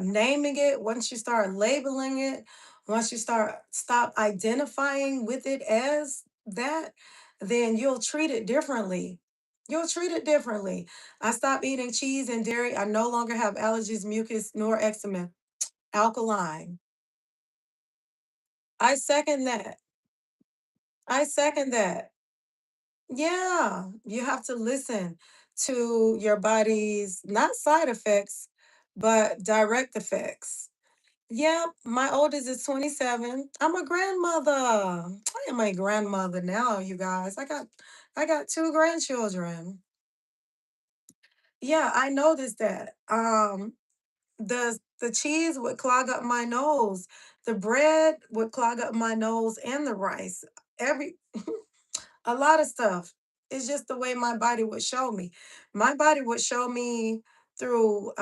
naming it, once you start labeling it, once you stop identifying with it as that, then you'll treat it differently. You'll treat it differently. I stopped eating cheese and dairy. I no longer have allergies, mucus, nor eczema. Alkaline. I second that. I second that. Yeah, you have to listen to your body's not side effects, but direct effects. Yeah, my oldest is 27. I'm a grandmother. I am a grandmother now, you guys. I got two grandchildren. Yeah, I noticed that. The cheese would clog up my nose. The bread would clog up my nose and the rice. Every a lot of stuff. It's just the way my body would show me. My body would show me through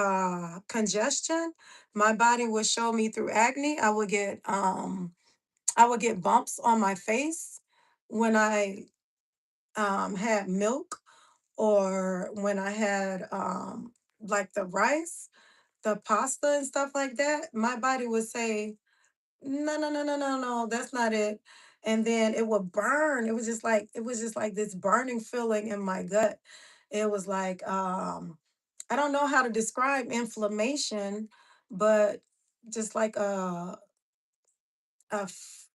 congestion. My body would show me through acne. I would get bumps on my face when I had milk or when I had like the rice, the pasta and stuff like that. My body would say, no, no, no, no, no, no, that's not it. and then it would burn. It was just like this burning feeling in my gut. It was like I don't know how to describe inflammation, but just like a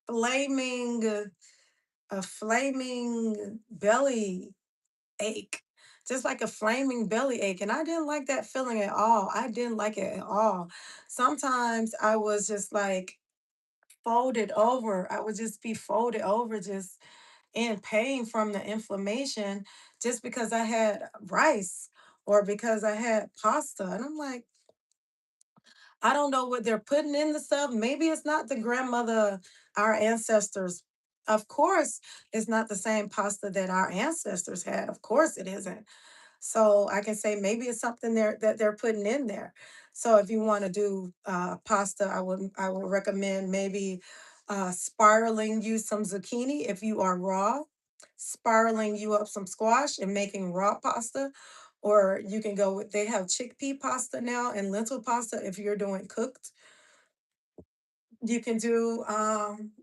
flaming a flaming belly ache, just like a flaming belly ache. And I didn't like that feeling at all. I didn't like it at all. Sometimes I was just like folded over. I would just be folded over, just in pain from the inflammation, just because I had rice or because I had pasta. And I'm like, I don't know what they're putting in the stuff. Maybe it's not the grandmother, our ancestors. Of course, it's not the same pasta that our ancestors had. Of course, it isn't. So I can say maybe it's something there that they're putting in there. So if you want to do pasta, I would recommend maybe spiraling you some zucchini if you are raw, spiraling you up some squash and making raw pasta. Or you can go with, they have chickpea pasta now and lentil pasta if you're doing cooked. You can do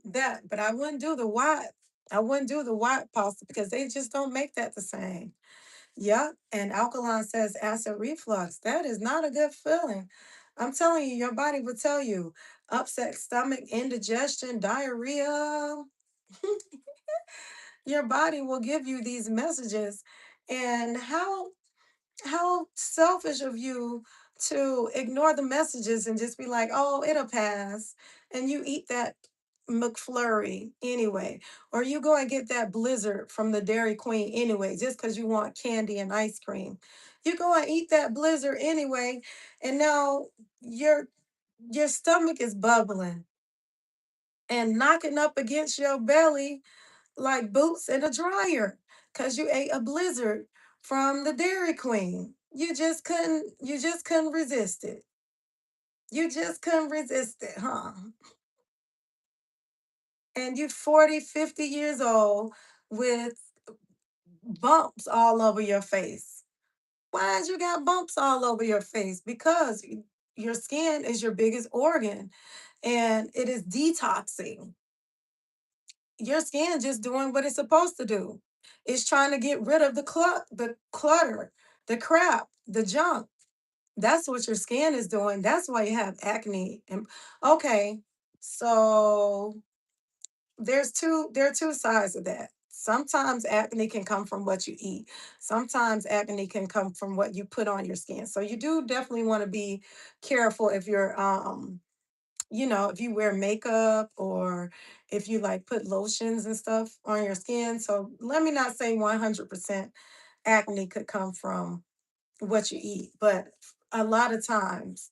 that, but I wouldn't do the white. I wouldn't do the white pasta because they just don't make that the same. Yep. And alkaline says acid reflux. That is not a good feeling. I'm telling you, your body will tell you upset stomach, indigestion, diarrhea. Your body will give you these messages. And how selfish of you to ignore the messages and just be like, oh, it'll pass. And you eat that McFlurry anyway, or you go and get that Blizzard from the Dairy Queen anyway, just because you want candy and ice cream. You go and eat that Blizzard anyway, and now your your stomach is bubbling and knocking up against your belly like boots in a dryer because you ate a blizzard from the Dairy Queen. You just couldn't resist it. You just couldn't resist it, huh? And you 40, 50 years old with bumps all over your face. Why you got bumps all over your face? Because your skin is your biggest organ and it is detoxing. Your skin just doing what it's supposed to do. It's trying to get rid of the clutter, the crap, the junk. That's what your skin is doing. That's why you have acne. And okay, so there are two sides of that. Sometimes acne can come from what you eat. Sometimes acne can come from what you put on your skin. So you do definitely want to be careful if you're if you wear makeup or if you like put lotions and stuff on your skin. So let me not say 100% acne could come from what you eat, but a lot of times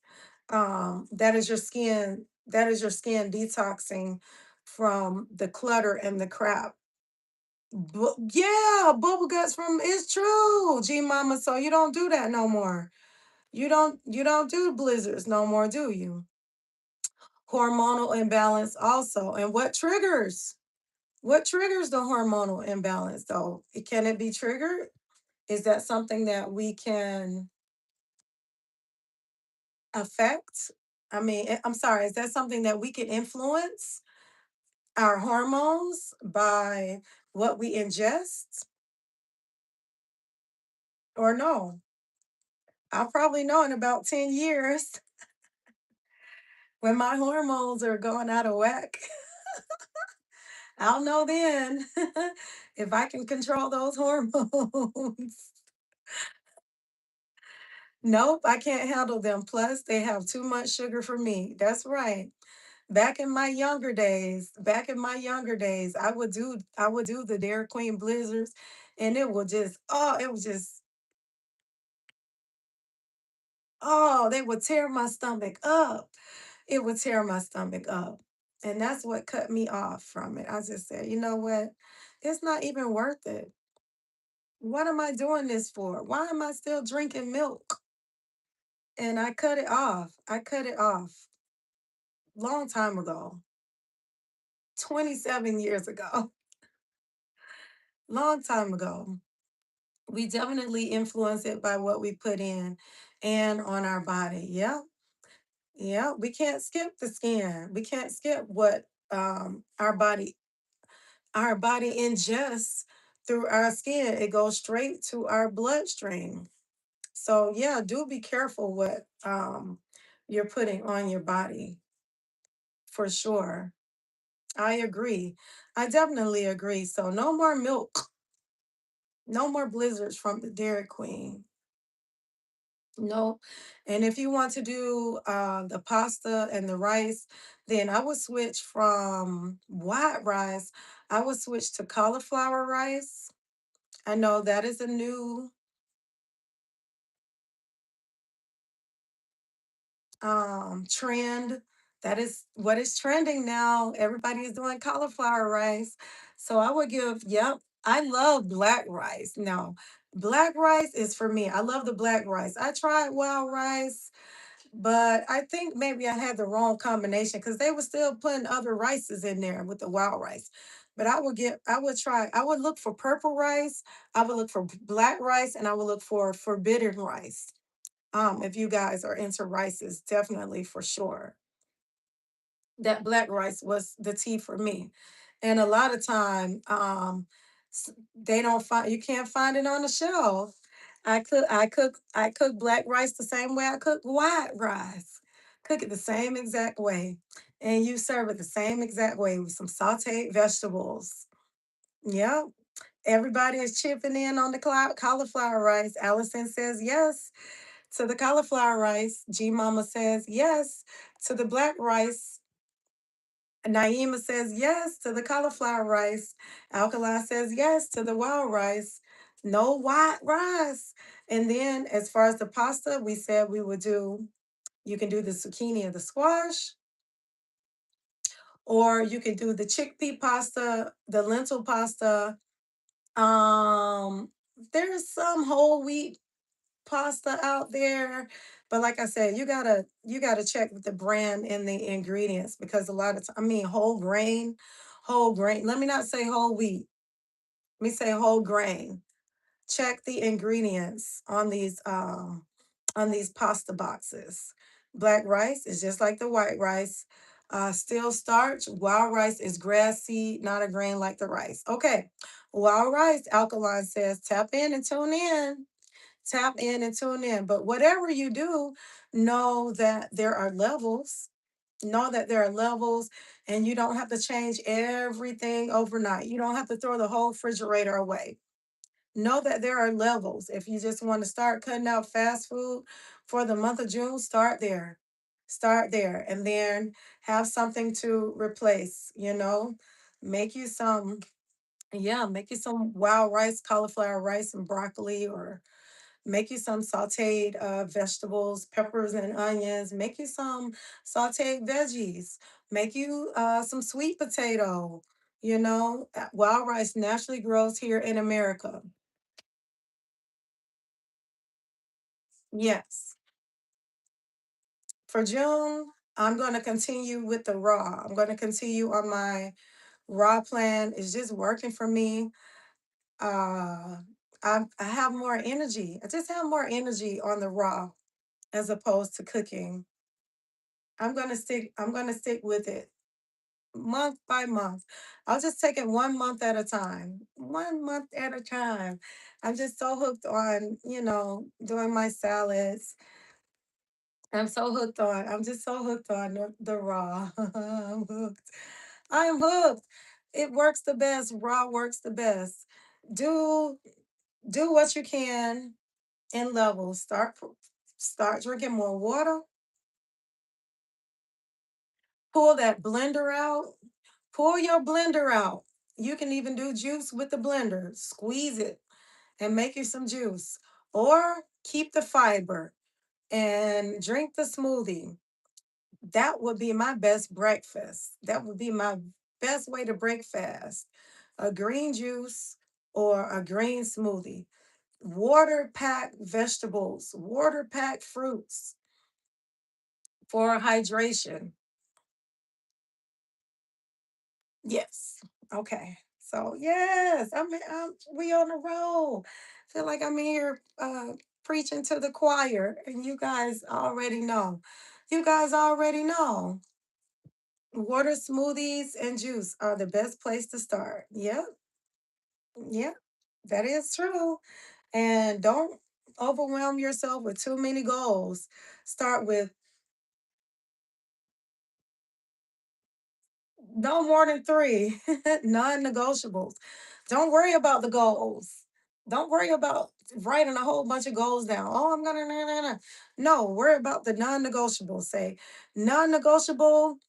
that is your skin detoxing from the clutter and the crap. Yeah, bubble guts from it's true, G mama. So you don't do that no more. You don't do blizzards no more, do you? Hormonal imbalance also. And what triggers the hormonal imbalance though? Can it be triggered? Is that something that we can affect? I mean, I'm sorry, is that something that we can influence our hormones by what we ingest or no? I'll probably know in about 10 years when my hormones are going out of whack. I'll know then if I can control those hormones. Nope, I can't handle them. Plus, they have too much sugar for me. That's right. Back in my younger days, I would do the Dairy Queen blizzards, and they would tear my stomach up. It would tear my stomach up. And that's what cut me off from it. I just said, you know what? It's not even worth it. What am I doing this for? Why am I still drinking milk? And I cut it off. I cut it off long time ago, 27 years ago, long time ago. We definitely influence it by what we put in and on our body. Yeah. Yeah. We can't skip the skin. We can't skip what our body. our body ingests through our skin. It goes straight to our bloodstream. So yeah, do be careful what you're putting on your body for sure. I agree. I definitely agree. So no more milk, no more blizzards from the Dairy Queen. No. And if you want to do the pasta and the rice, then I would switch from white rice. I would switch to cauliflower rice. I know that is a new trend. That is what is trending now. Everybody is doing cauliflower rice. So I would give, yep, I love black rice. Now, black rice is for me. I love the black rice. I tried wild rice, but I think maybe I had the wrong combination because they were still putting other rices in there with the wild rice. But I would try, I would look for purple rice, I would look for black rice, and I would look for forbidden rice. If you guys are into rices, definitely for sure. That black rice was the tea for me. And a lot of time, they don't find you can't find it on the shelf. I cook black rice the same way I cook white rice. Cook it the same exact way. And you serve it the same exact way with some sauteed vegetables. Yep. Everybody is chipping in on the cauliflower rice. Allison says yes to the cauliflower rice. G Mama says yes to the black rice. Naima says yes to the cauliflower rice. Alkali says yes to the wild rice. No white rice. And then as far as the pasta, we said we would do, you can do the zucchini and the squash, or you can do the chickpea pasta, the lentil pasta. Um, there's some whole wheat pasta out there, but like I said, you gotta check with the brand and the ingredients because a lot of I mean whole grain. Let me not say whole wheat. Let me say whole grain. Check the ingredients on these pasta boxes. Black rice is just like the white rice. Still starch. Wild rice is grass seed, not a grain like the rice. Okay. Wild rice, alkaline says, tap in and tune in. Tap in and tune in. But whatever you do, know that there are levels. Know that there are levels, and you don't have to change everything overnight. You don't have to throw the whole refrigerator away. Know that there are levels. If you just want to start cutting out fast food for the month of June, start there. Start there. And then have something to replace, Make you some, yeah, make you some wild rice, cauliflower rice, and broccoli, or make you some sauteed vegetables, peppers and onions. Make you some sauteed veggies. Make you some sweet potato. Wild rice naturally grows here in America. Yes. For June, I'm going to continue with the raw. I'm going to continue on my raw plan. It's just working for me. Uh, I have more energy. I just have more energy on the raw as opposed to cooking. I'm gonna stick with it month by month. I'll just take it 1 month at a time. 1 month at a time. I'm just so hooked on, doing my salads. I'm just so hooked on the raw. I'm hooked. I'm hooked. It works the best. Raw works the best. Do do what you can in levels. Start drinking more water. Pull that blender out. Pull your blender out. You can even do juice with the blender. Squeeze it and make you some juice. Or keep the fiber and drink the smoothie. That would be my best breakfast. That would be my best way to break fast. A green juice or a green smoothie. Water packed vegetables, water packed fruits for hydration. Yes. Okay. So yes, we on the roll. Feel like I'm here preaching to the choir, and you guys already know. You guys already know. Water, smoothies, and juice are the best place to start. Yep, yep, that is true. And don't overwhelm yourself with too many goals. Start with no more than three, non negotiables. Don't worry about the goals. Don't worry about writing a whole bunch of goals down. Oh, I'm gonna, nah, nah, nah. No, worry about the non negotiables. Say, non negotiable,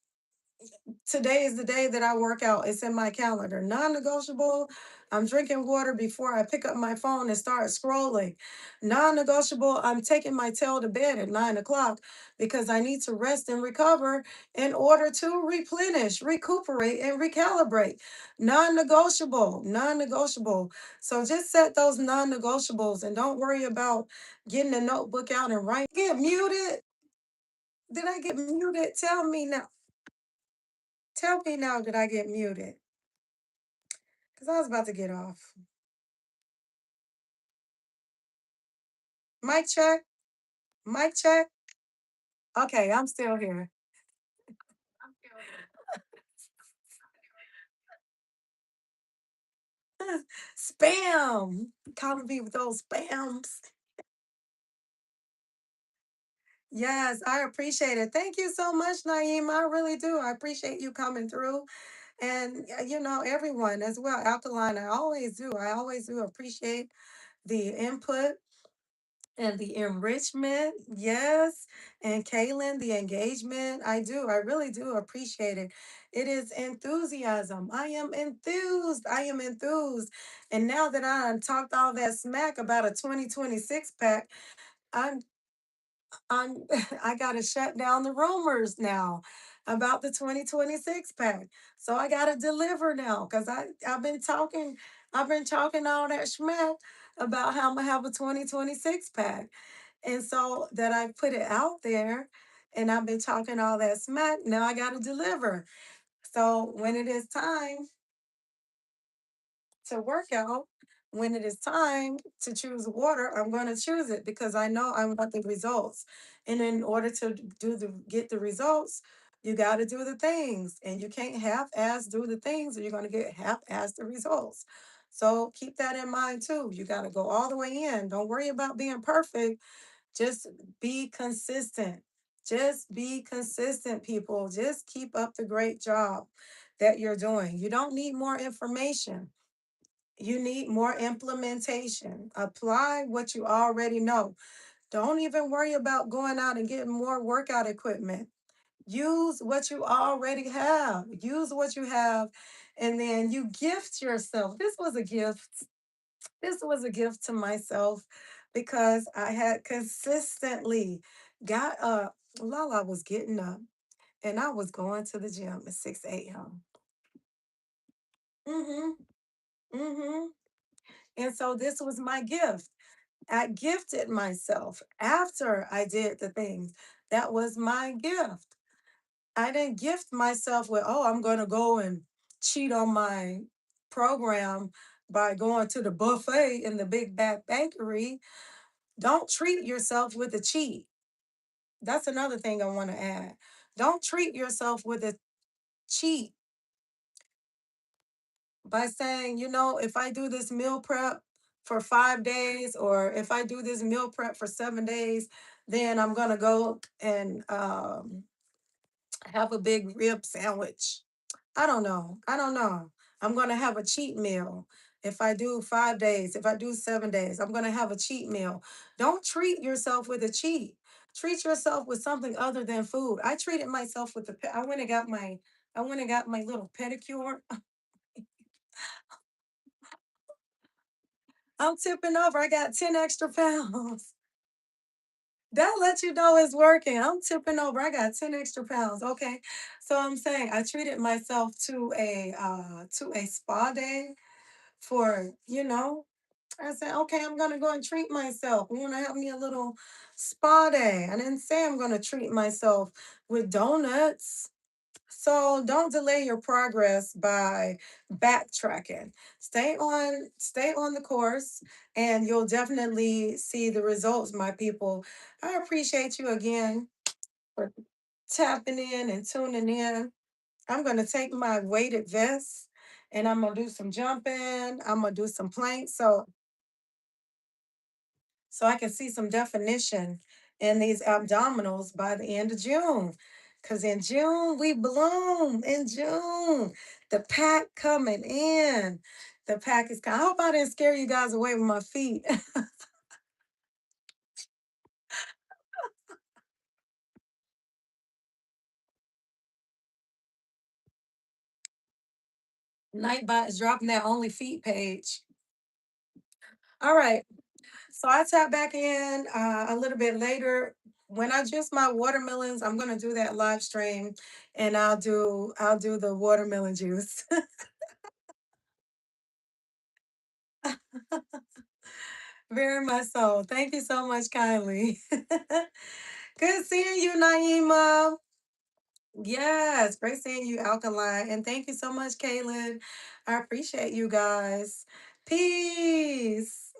today is the day that I work out. It's in my calendar. Non-negotiable. I'm drinking water before I pick up my phone and start scrolling. Non-negotiable. I'm taking my tail to bed at 9 o'clock because I need to rest and recover in order to replenish, recuperate, and recalibrate. Non-negotiable. Non-negotiable. So just set those non-negotiables and don't worry about getting a notebook out and write. Get muted. Did I get muted? Tell me now. Tell me now, did I get muted? Because I was about to get off. Mic check. Mic check. Okay, I'm still here. Spam. Calling me with those spams. Yes, I appreciate it. Thank you so much, Naeem. I really do. I appreciate you coming through. And, everyone as well. Alkaline, I always do. I always do appreciate the input and the enrichment, yes. And Kaylin, the engagement. I do. I really do appreciate it. It is enthusiasm. I am enthused. I am enthused. And now that I done talked all that smack about a 2026 pack, I'm I'm I gotta shut down the rumors now about the 2026 pack. So I gotta deliver now because I've been talking all that smack about how I'm gonna have a 2026 pack. And so that I put it out there and I've been talking all that smack. Now I gotta deliver. So when it is time to work out, when it is time to choose water, I'm going to choose it because I know I want the results. And in order to get the results, you got to do the things, and you can't half-ass do the things, or you're going to get half-ass the results. So keep that in mind too. You got to go all the way in. Don't worry about being perfect. Just be consistent. Just be consistent, people. Just keep up the great job that you're doing. You don't need more information. You need more implementation. Apply what you already know. Don't even worry about going out and getting more workout equipment. Use what you already have. Use what you have, and then you gift yourself. This was a gift. This was a gift to myself because I had consistently got up. LaLa was getting up, and I was going to the gym at 6 a.m. Mm-hmm. Mm-hmm. And so this was my gift. I gifted myself after I did the things. That was my gift. I didn't gift myself with, oh, I'm going to go and cheat on my program by going to the buffet in the Big Back Bakery. Don't treat yourself with a cheat. That's another thing I want to add. Don't treat yourself with a cheat by saying, if I do this meal prep for 5 days, or if I do this meal prep for 7 days, then I'm going to go and have a big rib sandwich. I don't know. I don't know. I'm going to have a cheat meal. If I do 5 days, if I do 7 days, I'm going to have a cheat meal. Don't treat yourself with a cheat. Treat yourself with something other than food. I treated myself with I went and got my little pedicure. I'm tipping over. I got 10 extra pounds. That lets you know it's working. I'm tipping over. I got 10 extra pounds. Okay. So I'm saying I treated myself to a spa day for, I said, okay, I'm gonna go and treat myself. I'm gonna have me a little spa day. I didn't say I'm gonna treat myself with donuts. So don't delay your progress by backtracking. Stay on the course, and you'll definitely see the results, my people. I appreciate you again for tapping in and tuning in. I'm gonna take my weighted vest and I'm gonna do some jumping. I'm gonna do some planks so I can see some definition in these abdominals by the end of June. Cause in June we bloom. In June, the pack coming in. The pack is coming. I hope I didn't scare you guys away with my feet. Nightbot is dropping that only feet page. All right. So I tap back in a little bit later. When I juice my watermelons, I'm gonna do that live stream, and I'll do the watermelon juice. Very much so. Thank you so much, kindly. Good seeing you, Naima. Yes, great seeing you, Alkaline. And thank you so much, Kaylin. I appreciate you guys. Peace.